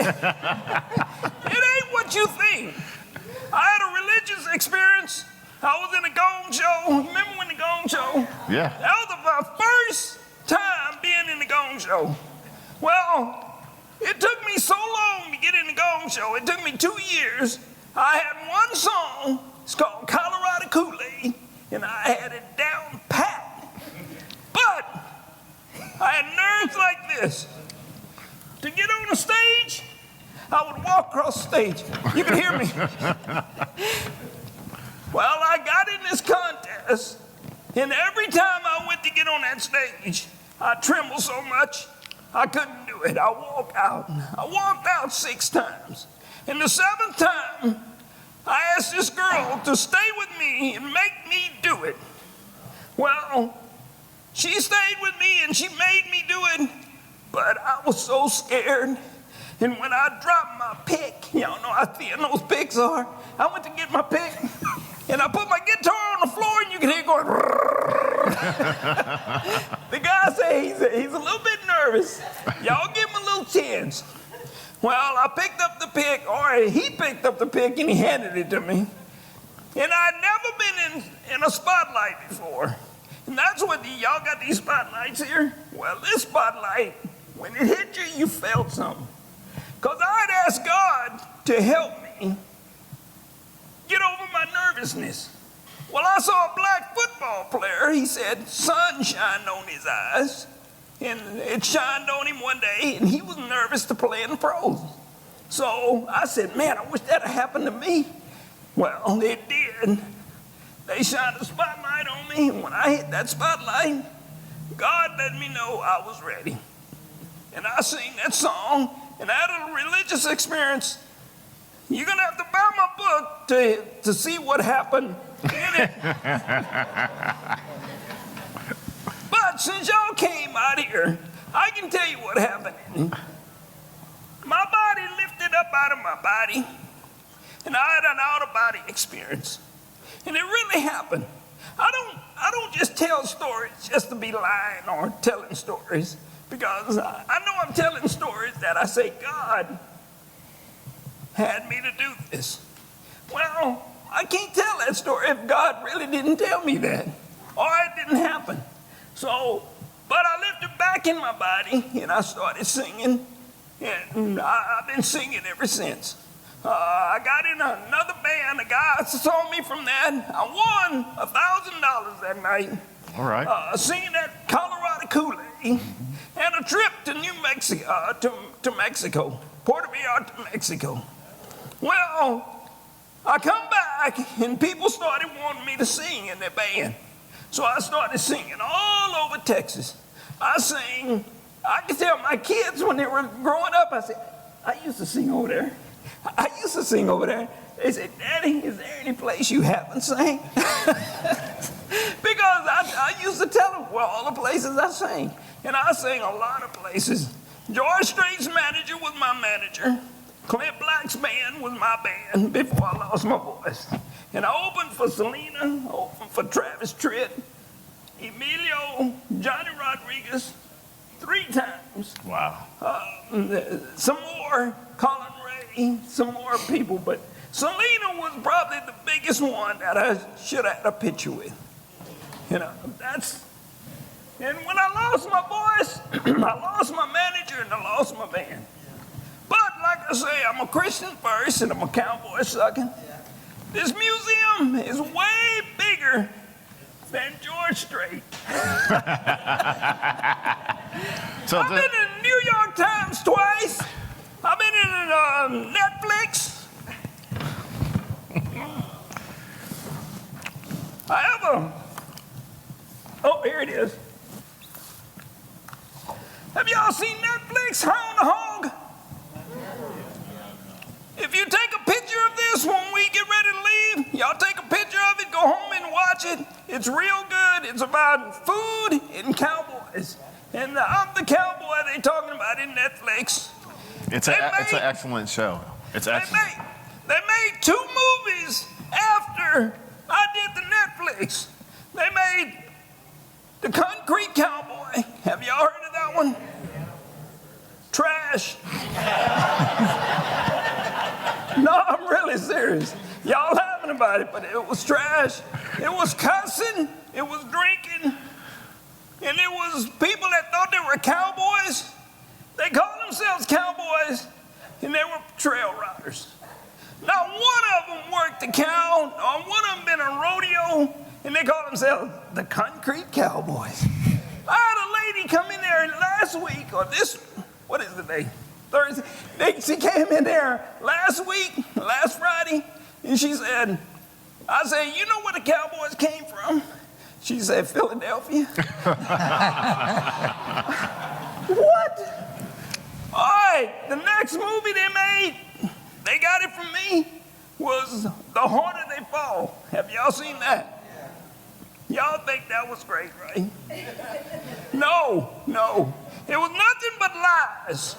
ain't what you think. I had a religious experience. I was in a gong show. Remember when the gong show? Yeah. That was my first time being in the gong show. Well, it took me so long to get in the gong show. It took me 2 years. I had one song. It's called Colorado Kool-Aid, and I had it down pat. But I had nerves like this. To get on the stage, I would walk across the stage. You can hear me. Well, I got in this contest, and every time I went to get on that stage, I trembled so much, I couldn't do it. I walked out. I walked out 6 times. And the 7th time, I asked this girl to stay with me and make me do it. Well, she stayed with me, and she made me do it, but I was so scared. And when I dropped my pick, y'all know how thin those picks are, I went to get my pick, and I put my guitar on the floor, and you can hear it going. The guy said he's a little bit nervous. Y'all give him a little chance. Well, I picked up the pick, or he picked up the pick, and he handed it to me. And I'd never been in a spotlight before. And that's what y'all got these spotlights here? Well, this spotlight, when it hit you, you felt something. Because I'd asked God to help me get over my nervousness. Well, I saw a black football player. He said, sun shined on his eyes. And it shined on him one day, and he was nervous to play in the pros. So I said, man, I wish that had happened to me. Well, it did. They shined a spotlight on me, and when I hit that spotlight, God let me know I was ready. And I sing that song, and I had a religious experience. You're going to have to buy my book to see what happened in it. But since y'all came out here, I can tell you what happened. My body lifted up out of my body, and I had an out-of-body experience. And it really happened. I don't just tell stories just to be lying or telling stories, because I know I'm telling stories that I say God had me to do this. Well, I can't tell that story if God really didn't tell me that, or it didn't happen. So, but I lifted back in my body, and I started singing, and I've been singing ever since. I got in another band. A guy saw me from that. I won $1,000 that night. All right. Singing that Colorado Kool-Aid, and a trip to New Mexico, to Mexico, Puerto Vallarta, Mexico. Well, I come back, and people started wanting me to sing in their band. So I started singing all over Texas. I could tell my kids when they were growing up, I said, I used to sing over there. I used to sing over there. They said, Daddy, is there any place you haven't sang? Because I used to tell them, well, all the places I sang. And I sang a lot of places. George Strait's manager was my manager. Clint Black's band was my band before I lost my voice. And I opened for Selena, opened for Travis Tritt, Emilio, Johnny Rodriguez, 3 times. Wow. Some more, Colin Ray. be some more people, but Selena was probably the biggest one that I should have had a picture with. You know, and when I lost my voice, I lost my manager and I lost my band. But like I say, I'm a Christian first and I'm a cowboy second. This museum is way bigger than George Strait. So I've been in the New York Times twice. I've been in Netflix. I have oh, here it is. Have y'all seen Netflix, Hound the Hog? If you take a picture of this when we get ready to leave, y'all take a picture of it, go home and watch it. It's real good. It's about food and cowboys. And I'm the cowboy they talking about in Netflix. it's an excellent show. It's excellent. They made 2 movies after I did the Netflix. They made The Concrete Cowboy. Have y'all heard of that one? Trash. No, I'm really serious. Y'all laughing about it, but it was trash. It was cussing, it was drinking, and it was people that thought they were cowboys. They called themselves cowboys, and they were trail riders. Not one of them worked the cow, not one of them been a rodeo, and they called themselves the Concrete Cowboys. I had a lady come in there last week, or this, what is the day? Thursday. She came in there last week, last Friday, and she said, I said, you know where the Cowboys came from? She said, Philadelphia. What? All right, the next movie they made, they got it from me, was The Harder They Fall. Have y'all seen that? Y'all think that was great, right? No. It was nothing but lies.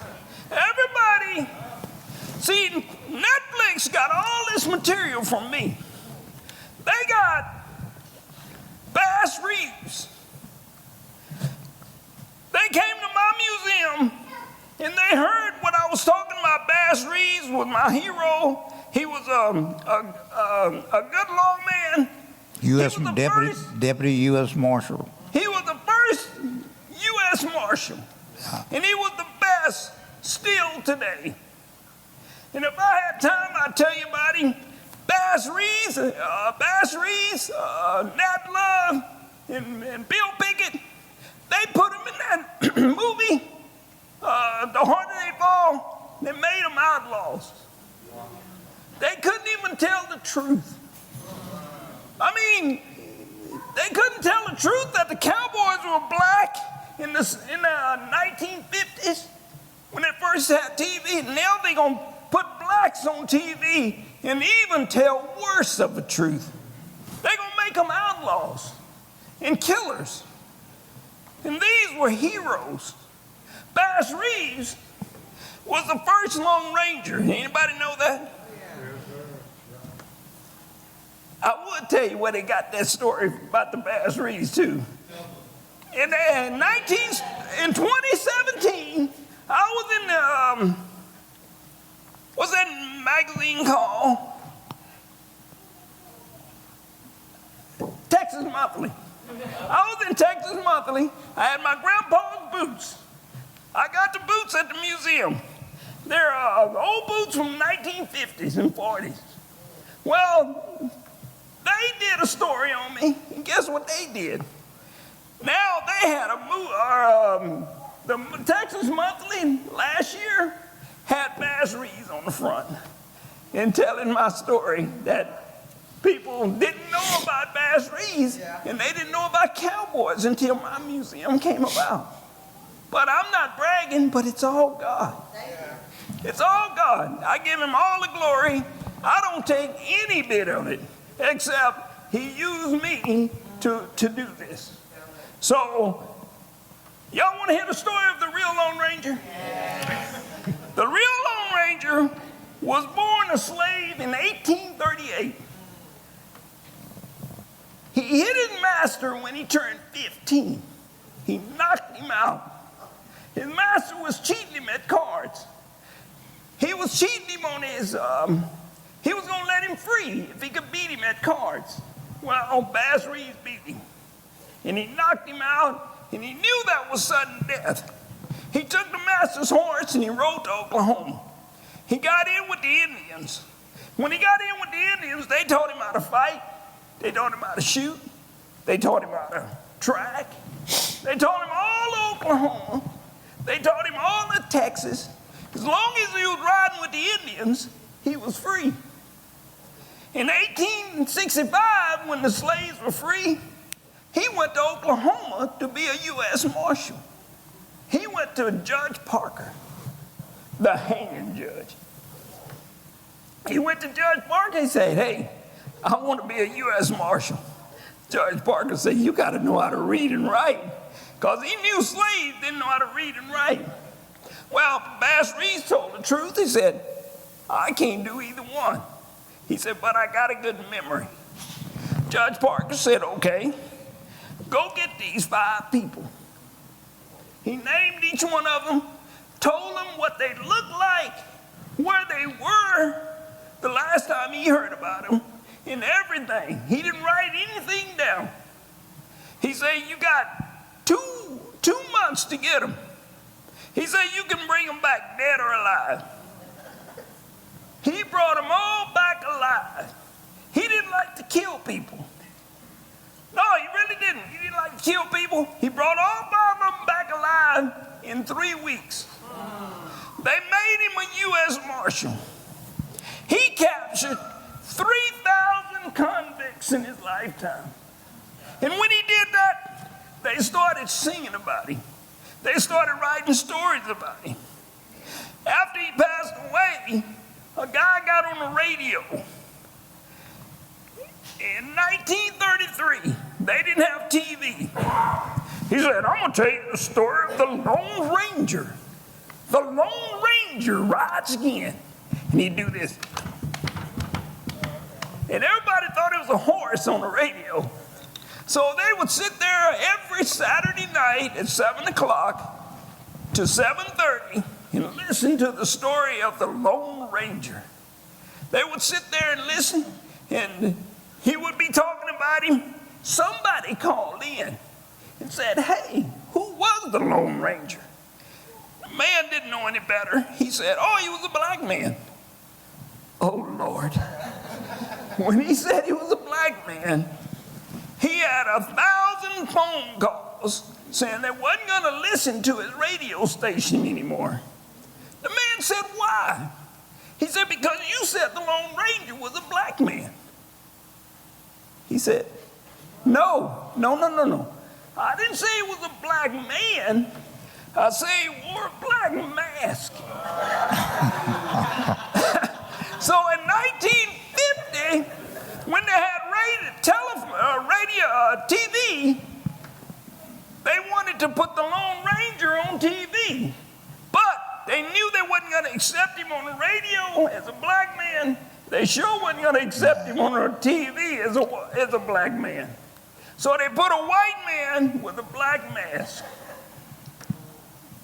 Everybody, see, Netflix got all this material from me. They got Bass Reeves. They came to my museum and they heard what I was talking about. Bass Reeves was my hero. He was a good long man. Deputy U.S. Marshal. He was the first U.S. Marshal. And he was the best still today. And if I had time, I'd tell you about him. Bass Reeves, Nat Love, and Bill Pickett, they put him in that movie, The Harder They Fall. They made them outlaws. They couldn't even tell the truth. I mean, they couldn't tell the truth that the Cowboys were black in the 1950s when they first had TV. Now they're going to put blacks on TV and even tell worse of the truth. They're going to make them outlaws and killers. And these were heroes. Bass Reeves was the first Lone Ranger. Anybody know that? I would tell you where they got that story about the Bass Reeves too. In 2017, I was in the, what's that magazine called? Texas Monthly. I was in Texas Monthly. I had my grandpa's boots. I got the boots at the museum. They're old boots from 1950s and 40s. Well, they did a story on me, and guess what they did? Now they had the Texas Monthly last year had Bass Reeves on the front and telling my story that people didn't know about Bass Reeves and they didn't know about cowboys until my museum came about. But I'm not bragging, but it's all God. It's all God. I give him all the glory. I don't take any bit of it, except he used me to do this. So, y'all want to hear the story of the real Lone Ranger? The real Lone Ranger was born a slave in 1838. He hit his master when he turned 15. He knocked him out. His master was cheating him at cards. He was cheating him on his, he was going to let him free if he could beat him at cards. Well, Bass Reeves beat him. And he knocked him out, and he knew that was sudden death. He took the master's horse and he rode to Oklahoma. He got in with the Indians. When he got in with the Indians, they taught him how to fight. They taught him how to shoot. They taught him how to track. They taught him all Oklahoma. They taught him all of Texas. As long as he was riding with the Indians, he was free. In 1865, when the slaves were free, he went to Oklahoma to be a U.S. Marshal. He went to Judge Parker, the hanging judge. He went to Judge Parker and said, hey, I want to be a U.S. Marshal. Judge Parker said, you got to know how to read and write, because he knew slaves didn't know how to read and write. Well, Bass Reeves told the truth. He said, I can't do either one. He said, but I got a good memory. Judge Parker said, okay, go get these 5 people. He named each one of them, told them what they looked like, where they were the last time he heard about them, and everything. He didn't write anything down. He said, you got two months to get them. He said, you can bring them back dead or alive. He brought them all back alive. He didn't like to kill people. No, he really didn't. He didn't like to kill people. He brought all 5 of them back alive in 3 weeks. They made him a U.S. Marshal. He captured 3,000 convicts in his lifetime. And when he did that, they started singing about him. They started writing stories about him. After he passed away, a guy got on the radio. In 1933, they didn't have TV. He said, I'm going to tell you the story of the Lone Ranger. The Lone Ranger rides again. And he'd do this. And everybody thought it was a horse on the radio. So they would sit there every Saturday night at 7 o'clock to 7:30 and listen to the story of the Lone Ranger. They would sit there and listen, and he would be talking about him. Somebody called in and said, hey, who was the Lone Ranger? The man didn't know any better. He said, oh, he was a black man. Oh, Lord. When he said he was a black man, he had 1,000 phone calls saying they wasn't going to listen to his radio station anymore. The man said, why? He said, because you said the Lone Ranger was a black man. He said, no. I didn't say he was a black man. I say he wore a black mask. So in 1950, when they had TV, they wanted to put the Lone Ranger on TV. But they knew they wasn't going to accept him on the radio as a black man. They sure wasn't going to accept him on the TV as a black man. So they put a white man with a black mask.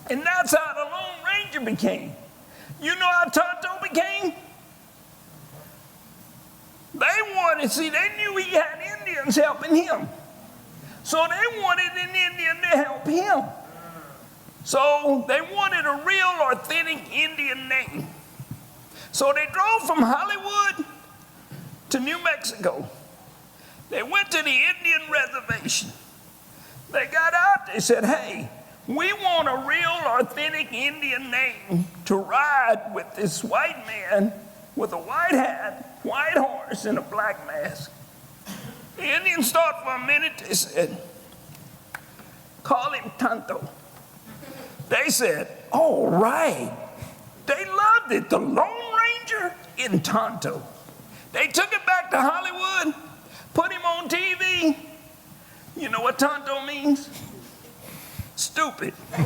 And that's how the Lone Ranger became. You know how Tonto became? They knew he had Indians helping him. So they wanted an Indian to help him. So they wanted a real, authentic Indian name. So they drove from Hollywood to New Mexico. They went to the Indian reservation. They got out, they said, hey, we want a real, authentic Indian name to ride with this white man with a white hat, white horse, and a black mask. The Indians thought for a minute. They said, call him Tonto. They said, all right. They loved it, the Lone Ranger in Tonto. They took it back to Hollywood, put him on TV. You know what Tonto means? Stupid. All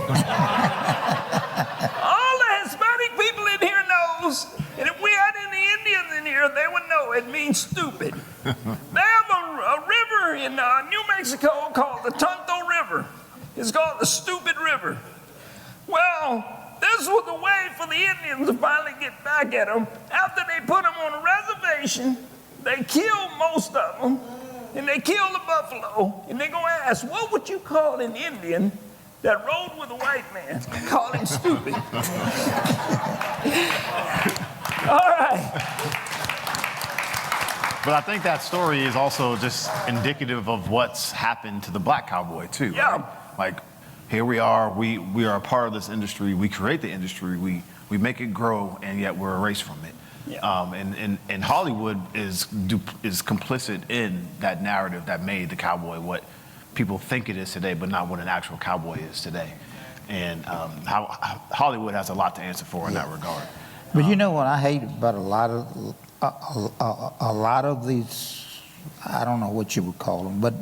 the Hispanic people in here knows, and if we had any Indians in here, they would know it means stupid. They have a river in New Mexico called the Tonto River. It's called the Stupid River. Well, this was a way for the Indians to finally get at them. After they put them on a reservation, they kill most of them, and they kill the buffalo, and they're going to ask, what would you call an Indian that rode with a white man? Call him stupid. All right. But I think that story is also just indicative of what's happened to the Black Cowboy too. Yeah. Right? Like, here we are a part of this industry, we create the industry, we make it grow, and yet we're erased from it. Yeah. And Hollywood is complicit in that narrative that made the cowboy what people think it is today, but not what an actual cowboy is today. And how Hollywood has a lot to answer for in that regard. But you know what I hate about a lot of these, I don't know what you would call them, but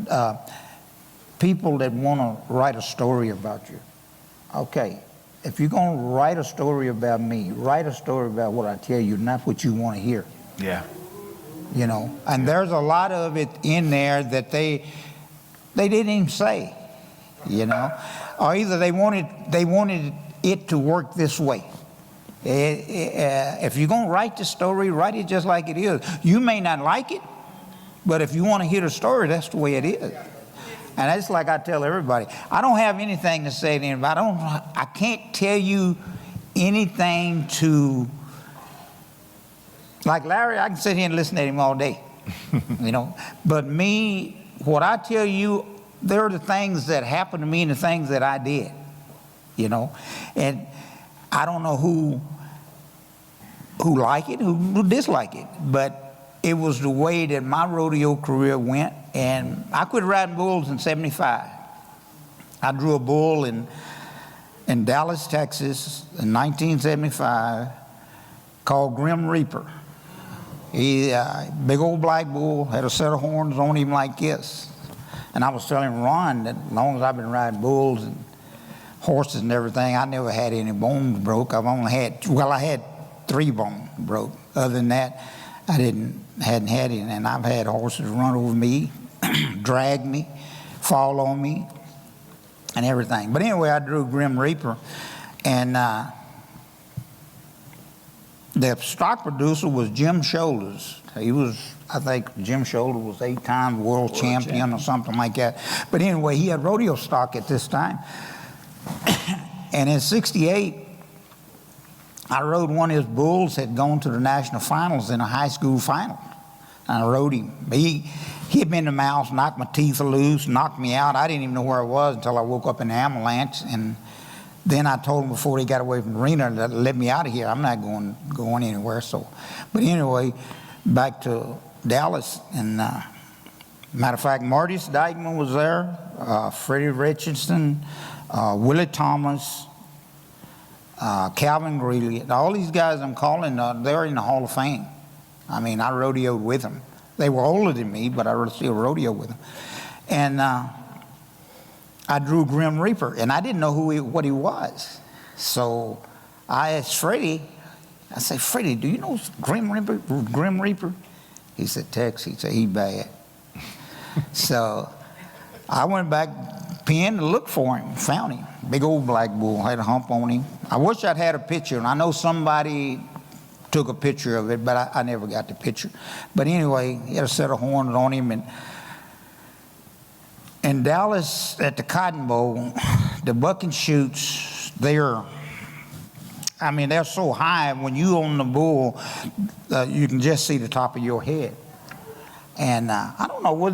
people that want to write a story about you. Okay, if you're going to write a story about me, write a story about what I tell you, not what you want to hear. Yeah. You know, and there's a lot of it in there that they didn't even say, you know, or either they wanted it to work this way. If you're going to write the story, write it just like it is. You may not like it, but if you want to hear the story, that's the way it is. And that's like I tell everybody. I don't have anything to say to anybody. I can't tell you anything to, like Larry, I can sit here and listen to him all day, you know. But me, what I tell you, there are the things that happened to me and the things that I did, you know. And I don't know who like it, who dislike it, but it was the way that my rodeo career went. And I quit riding bulls in '75. I drew a bull in Dallas, Texas in 1975 called Grim Reaper. He, big old black bull, had a set of horns on him like this. And I was telling Ron that as long as I've been riding bulls and horses and everything, I never had any bones broke. I've only had, well, I had 3 bones broke. Other than that, I hadn't had any. And I've had horses run over me, drag me, fall on me, and everything. But anyway, I drew Grim Reaper, and the stock producer was Jim Shoulders. He was, I think Jim Shoulders was 8-time world champion or something like that. But anyway, he had rodeo stock at this time. And in '68, I rode one of his bulls, had gone to the national finals in a high school final. And I rode him. He hit me in the mouth, knocked my teeth loose, knocked me out. I didn't even know where I was until I woke up in the ambulance. And then I told him before they got away from the arena, let me out of here. I'm not going anywhere. So, but anyway, back to Dallas. And matter of fact, Marty Dykeman was there, Freddie Richardson, Willie Thomas, Calvin Greeley. All these guys I'm calling, they're in the Hall of Fame. I mean, I rodeoed with them. They were older than me, but I still rodeoed with them. And I drew Grim Reaper, and I didn't know what he was. So I asked Freddie, I said, Freddie, do you know Grim Reaper? He said, Tex, he said, he bad. So I went back, Penn, to look for him, found him. Big old black bull, had a hump on him. I wish I'd had a picture, and I know somebody took a picture of it, but I never got the picture. But anyway, he had a set of horns on him. And in Dallas at the Cotton Bowl, the bucking chutes, they're so high, when you on the bull, you can just see the top of your head. And I don't know, were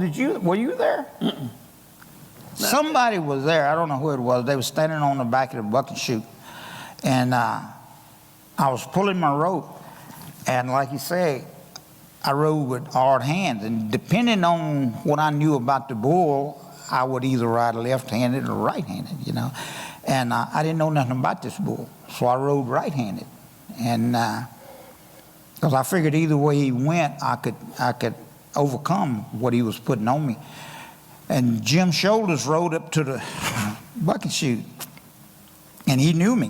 you there? Mm-mm. Somebody was there, I don't know who it was. They were standing on the back of the bucking chute. And I was pulling my rope. And like you say, I rode with hard hands. And depending on what I knew about the bull, I would either ride left-handed or right-handed, you know. And I didn't know nothing about this bull, so I rode right-handed. And because I figured either way he went, I could overcome what he was putting on me. And Jim Shoulders rode up to the bucket chute, and he knew me.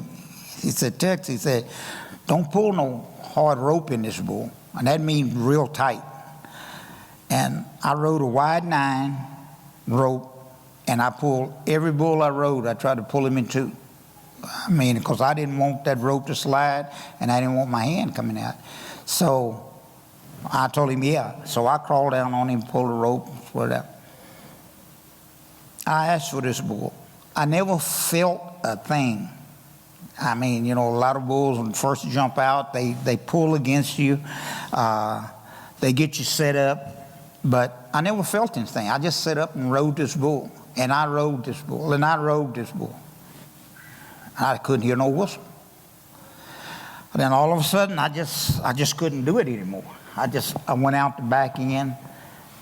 He said, Tex, he said, don't pull no hard rope in this bull, and that means real tight. And I rode a wide 9 rope, and I pulled every bull I rode, I tried to pull him in 2. I mean, because I didn't want that rope to slide, and I didn't want my hand coming out. So I told him, yeah. So I crawled down on him, pulled the rope, whatever. I asked for this bull. I never felt a thing. I mean, you know, a lot of bulls, when first jump out, they pull against you. They get you set up. But I never felt anything. I just set up and rode this bull. And I rode this bull, and I rode this bull. I couldn't hear no whistle. And then all of a sudden, I just couldn't do it anymore. I went out the back end.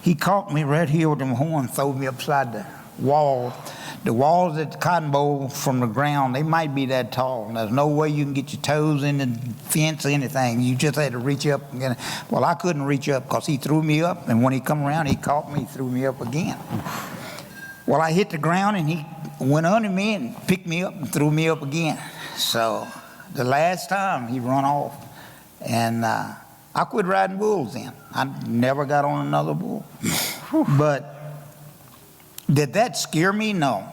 He caught me right here with them horns, threw me upside the wall. The walls at the cotton bowl from the ground, they might be that tall. And there's no way you can get your toes in the fence or anything. You just had to reach up. And get it. Well, I couldn't reach up because he threw me up. And when he come around, he caught me, threw me up again. Well, I hit the ground, and he went under me and picked me up and threw me up again. So the last time, he run off. And I quit riding bulls then. I never got on another bull. But did that scare me? No.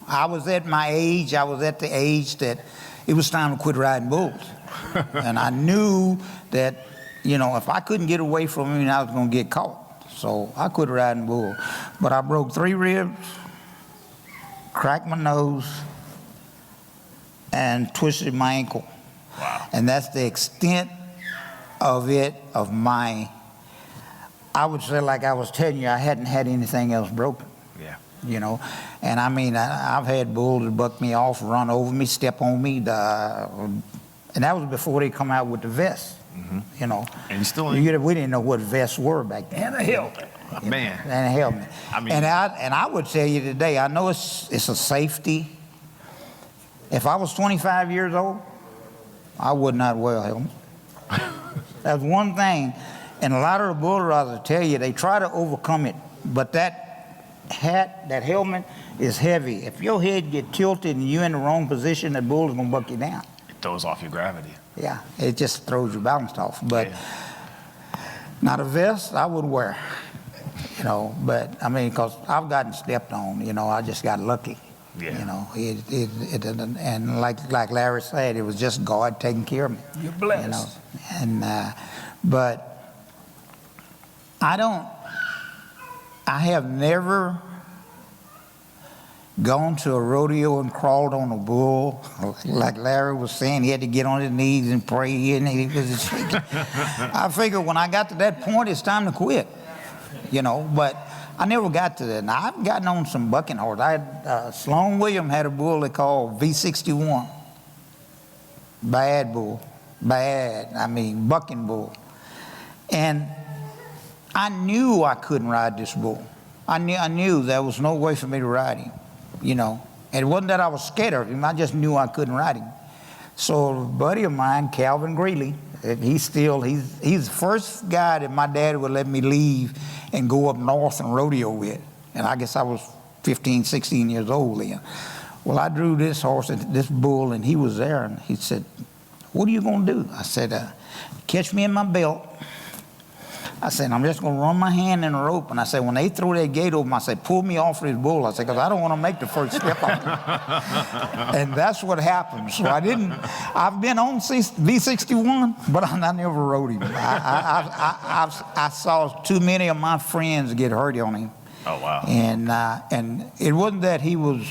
I was at my age. I was at the age that it was time to quit riding bulls. And I knew that, you know, if I couldn't get away from him, I was going to get caught. So I quit riding bulls. But I broke 3 ribs, cracked my nose, and twisted my ankle. Wow. And that's the extent of it, of my, I would say, like I was telling you, I hadn't had anything else broken. Yeah. You know, and I mean, I've had bulls that buck me off, run over me, step on me, and that was before they come out with the vest. Mm-hmm. You know, and still, we didn't know what vests were back then. And a helmet, man, and a helmet. I mean, and I would tell you today, I know it's a safety. If I was 25 years old, I would not wear a helmet. That's one thing, and a lot of the bull riders tell you they try to overcome it, but that hat, that helmet is heavy. If your head get tilted and you're in the wrong position, that bull is gonna buck you down. It throws off your gravity. Yeah, it just throws your balance off. But not a vest I would wear, you know. But I mean, because I've gotten stepped on, you know. I just got lucky, Yeah. you know. And like Larry said, it was just God taking care of me. You're blessed. You know, and but I have never gone to a rodeo and crawled on a bull. Like Larry was saying, he had to get on his knees and pray, and he was shaking. I figured when I got to that point, it's time to quit, you know, but I never got to that. Now, I've gotten on some bucking horses. I had, Sloan Williams had a bull they called V61. Bad bull. Bad, I mean, bucking bull. And I knew I couldn't ride this bull. I knew there was no way for me to ride him, you know. And it wasn't that I was scared of him. I just knew I couldn't ride him. So a buddy of mine, Calvin Greeley, he's the first guy that my dad would let me leave and go up north and rodeo with. And I guess I was 15, 16 years old then. Well, I drew this horse, this bull, and he was there, and he said, "What are you going to do?" I said, "Catch me in my belt." I said, "I'm just going to run my hand in the rope." And I said, when they throw that gate open, I said, "Pull me off this bull." I said, because I don't want to make the first step on it. And that's what happened. So I've been on V61, but I never rode him. I saw too many of my friends get hurt on him. Oh, wow. And it wasn't that he was,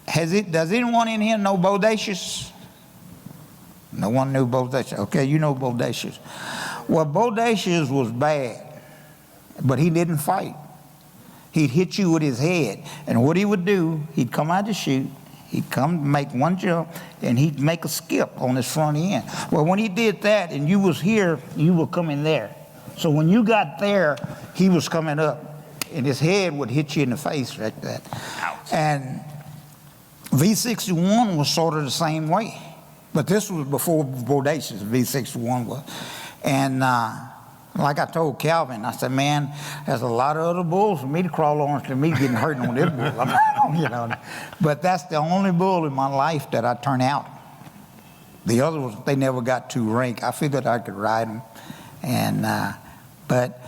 does anyone in here know Bodacious? No one knew Bodacious. Okay, you know Bodacious. Well, Bodacious was bad, but he didn't fight. He'd hit you with his head. And what he would do, he'd come out to shoot, he'd come make one jump, and he'd make a skip on his front end. Well, when he did that and you was here, you were coming there. So when you got there, he was coming up, and his head would hit you in the face like that. Ouch. And V61 was sort of the same way. But this was before Bodacious, V61 was. And like I told Calvin, I said, "Man, there's a lot of other bulls for me to crawl on to me getting hurt on this bull." You know. But that's the only bull in my life that I turned out. The other ones, they never got to rank. I figured I could ride them. And, but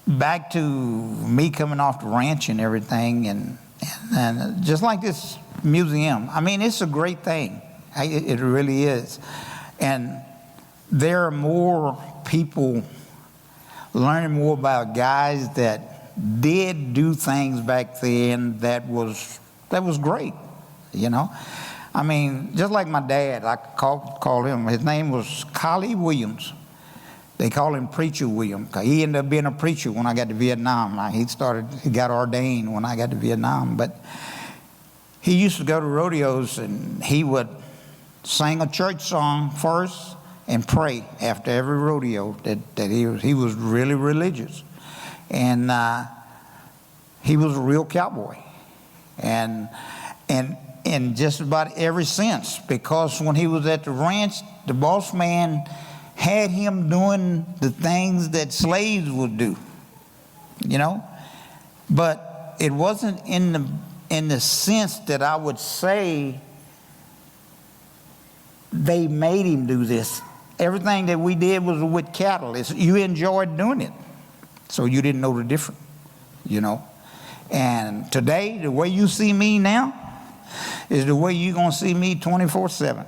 back to me coming off the ranch and everything, and just like this museum. I mean, it's a great thing. It really is. And there are more people learning more about guys that did do things back then that was great, you know. I mean, just like my dad, I call him. His name was Callies Williams. They call him Preacher William. He ended up being a preacher when I got to Vietnam. He got ordained when I got to Vietnam. But he used to go to rodeos and he would sing a church song first and pray after every rodeo. That he was really religious, and he was a real cowboy, and in just about every sense, because when he was at the ranch, the boss man had him doing the things that slaves would do, you know. But it wasn't in the sense that I would say they made him do this. Everything that we did was with cattle. You enjoyed doing it, so you didn't know the difference, you know. And today, the way you see me now is the way you're going to see me 24/7.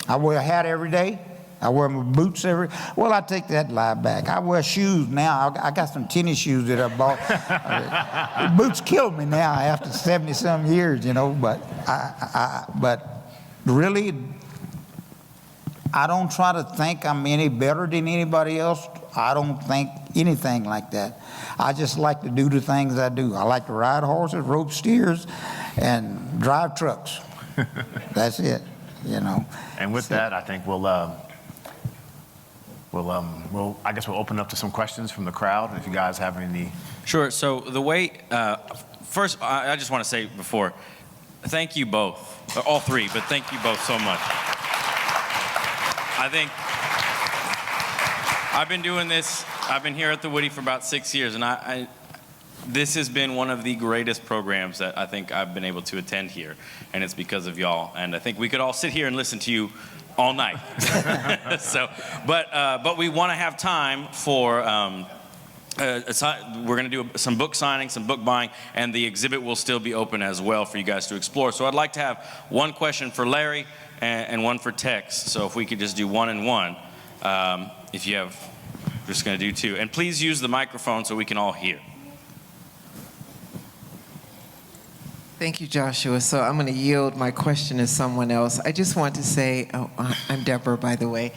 I wear a hat every day. I wear my boots well, I take that lie back. I wear shoes now. I got some tennis shoes that I bought. Boots killed me now after 70-some years, you know, but but really, I don't try to think I'm any better than anybody else. I don't think anything like that. I just like to do the things I do. I like to ride horses, rope steers, and drive trucks. That's it, you know. And with that, I think we'll I guess we'll open up to some questions from the crowd. If you guys have any. Sure. So the way, first, I just want to say before, thank you both, all three, but thank you both so much. I think I've been doing this. I've been here at the Witte for about 6 years, and this has been one of the greatest programs that I think I've been able to attend here, and it's because of y'all. And I think we could all sit here and listen to you all night. But we want to have time for. We're going to do some book signing, some book buying, and the exhibit will still be open as well for you guys to explore. So I'd like to have one question for Larry and one for Tex. So if we could just do one and one, if you have, we're just going to do two. And please use the microphone so we can all hear. Thank you, Joshua. So I'm going to yield my question to someone else. I just want to say, I'm Deborah, by the way,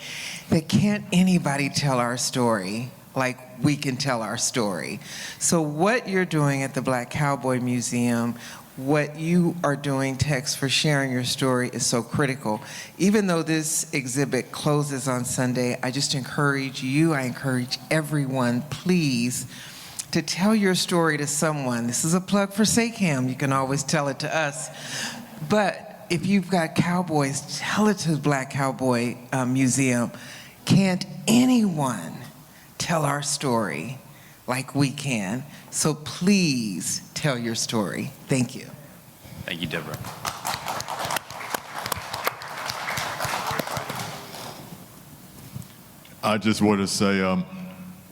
that can't anybody tell our story like we can tell our story. So what you're doing at the Black Cowboy Museum, what you are doing, Tex, for sharing your story is so critical. Even though this exhibit closes on Sunday, I just encourage you, I encourage everyone, please, to tell your story to someone. This is a plug for SACAM. You can always tell it to us. But if you've got cowboys, tell it to the Black Cowboy Museum. Can't anyone tell our story like we can? So please tell your story. Thank you. Thank you, Deborah. I just want to say,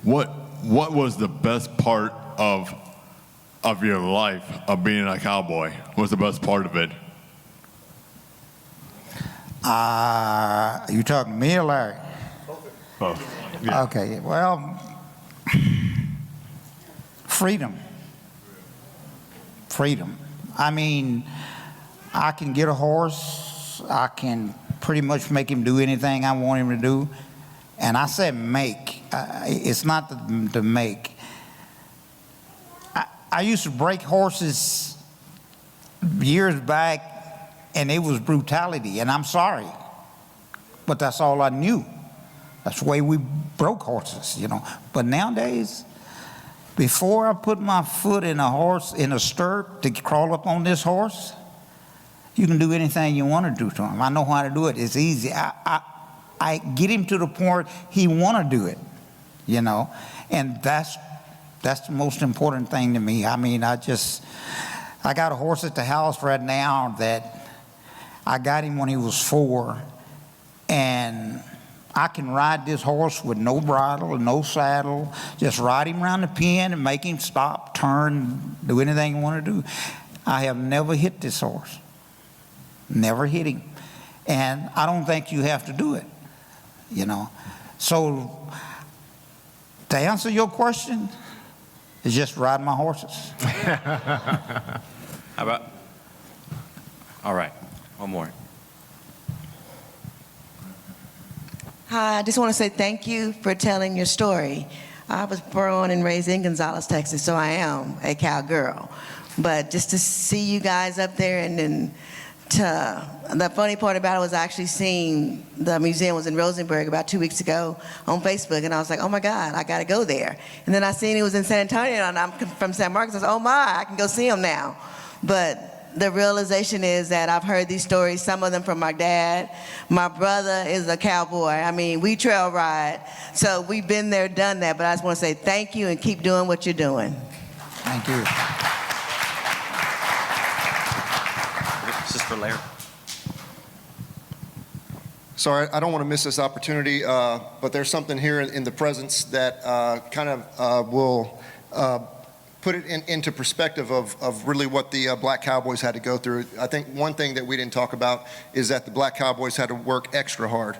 what was the best part of your life of being a cowboy? What's the best part of it? You talking to me or Larry? Both. Yeah. Okay, well, freedom. I mean, I can get a horse. I can pretty much make him do anything I want him to do. And I said make. It's not to make. I used to break horses years back, and it was brutality, and I'm sorry. But that's all I knew. That's the way we broke horses, you know. But nowadays, before I put my foot in a horse, in a stirrup to crawl up on this horse, you can do anything you want to do to him. I know how to do it. It's easy. I get him to the point he want to do it, you know. And that's the most important thing to me. I mean, I got a horse at the house right now that I got him when he was 4, and I can ride this horse with no bridle and no saddle, just ride him around the pen and make him stop, turn, do anything you want to do. I have never hit this horse. Never hit him. And I don't think you have to do it, you know. So to answer your question, it's just riding my horses. How about? All right, one more. Hi, I just want to say thank you for telling your story. I was born and raised in Gonzales, Texas, so I am a cowgirl. But just to see you guys up there, and then the funny part about it was actually seeing the museum was in Rosenberg about 2 weeks ago on Facebook, and I was like, oh my God, I got to go there. And then I seen it was in San Antonio, and I'm from San Marcos. I was, oh my, I can go see him now. But the realization is that I've heard these stories, some of them from my dad. My brother is a cowboy. I mean, we trail ride. So we've been there, done that. But I just want to say thank you and keep doing what you're doing. Thank you. This is for Larry. Sorry, I don't want to miss this opportunity, but there's something here in the presence that kind of will put it into perspective of really what the Black Cowboys had to go through. I think one thing that we didn't talk about is that the Black Cowboys had to work extra hard.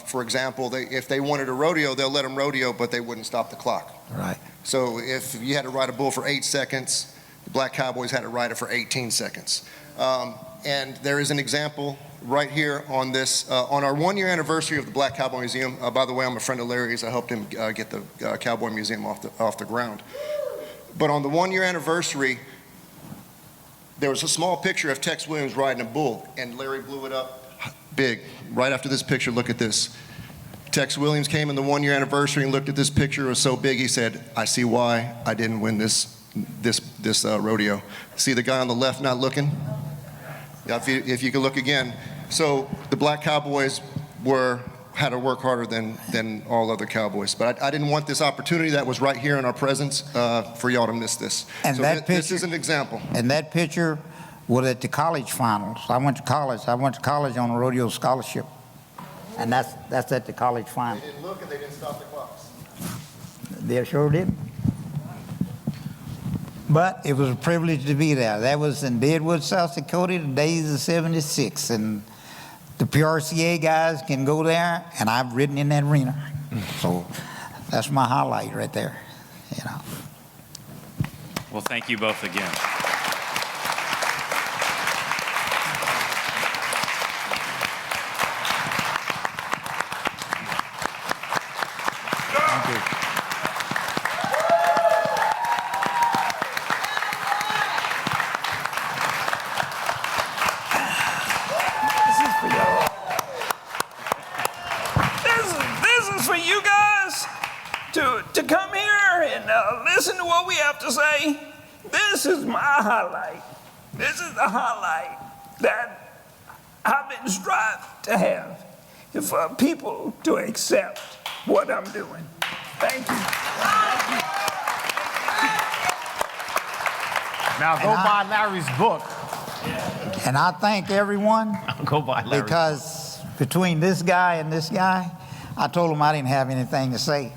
For example, if they wanted a rodeo, they'll let them rodeo, but they wouldn't stop the clock. Right. So if you had to ride a bull for 8 seconds, the Black Cowboys had to ride it for 18 seconds. And there is an example right here on this, on our 1-year anniversary of the Black Cowboy Museum. By the way, I'm a friend of Larry's. I helped him get the Cowboy Museum off the ground. But on the 1-year anniversary, there was a small picture of Tex Williams riding a bull, and Larry blew it up big. Right after this picture, look at this. Tex Williams came in the 1-year anniversary and looked at this picture. It was so big, he said, I see why I didn't win this rodeo. See the guy on the left not looking? Yeah, if you could look again. So the Black Cowboys had to work harder than all other cowboys. But I didn't want this opportunity that was right here in our presence for y'all to miss this. And so this is an example. And that picture was at the college finals. I went to college on a rodeo scholarship. And that's at the college finals. They didn't look and they didn't stop the clocks. They sure did. But it was a privilege to be there. That was in Deadwood, South Dakota, the days of '76. And the PRCA guys can go there, and I've ridden in that arena. So that's my highlight right there, you know. Well, thank you both again. Thank you. This is for you guys to come here and listen to what we have to say. This is my highlight. This is the highlight that I've been striving to have, for people to accept what I'm doing. Thank you. Now go buy Larry's book. And I thank everyone Go buy Larry's because between this guy and this guy, I told him I didn't have anything to say.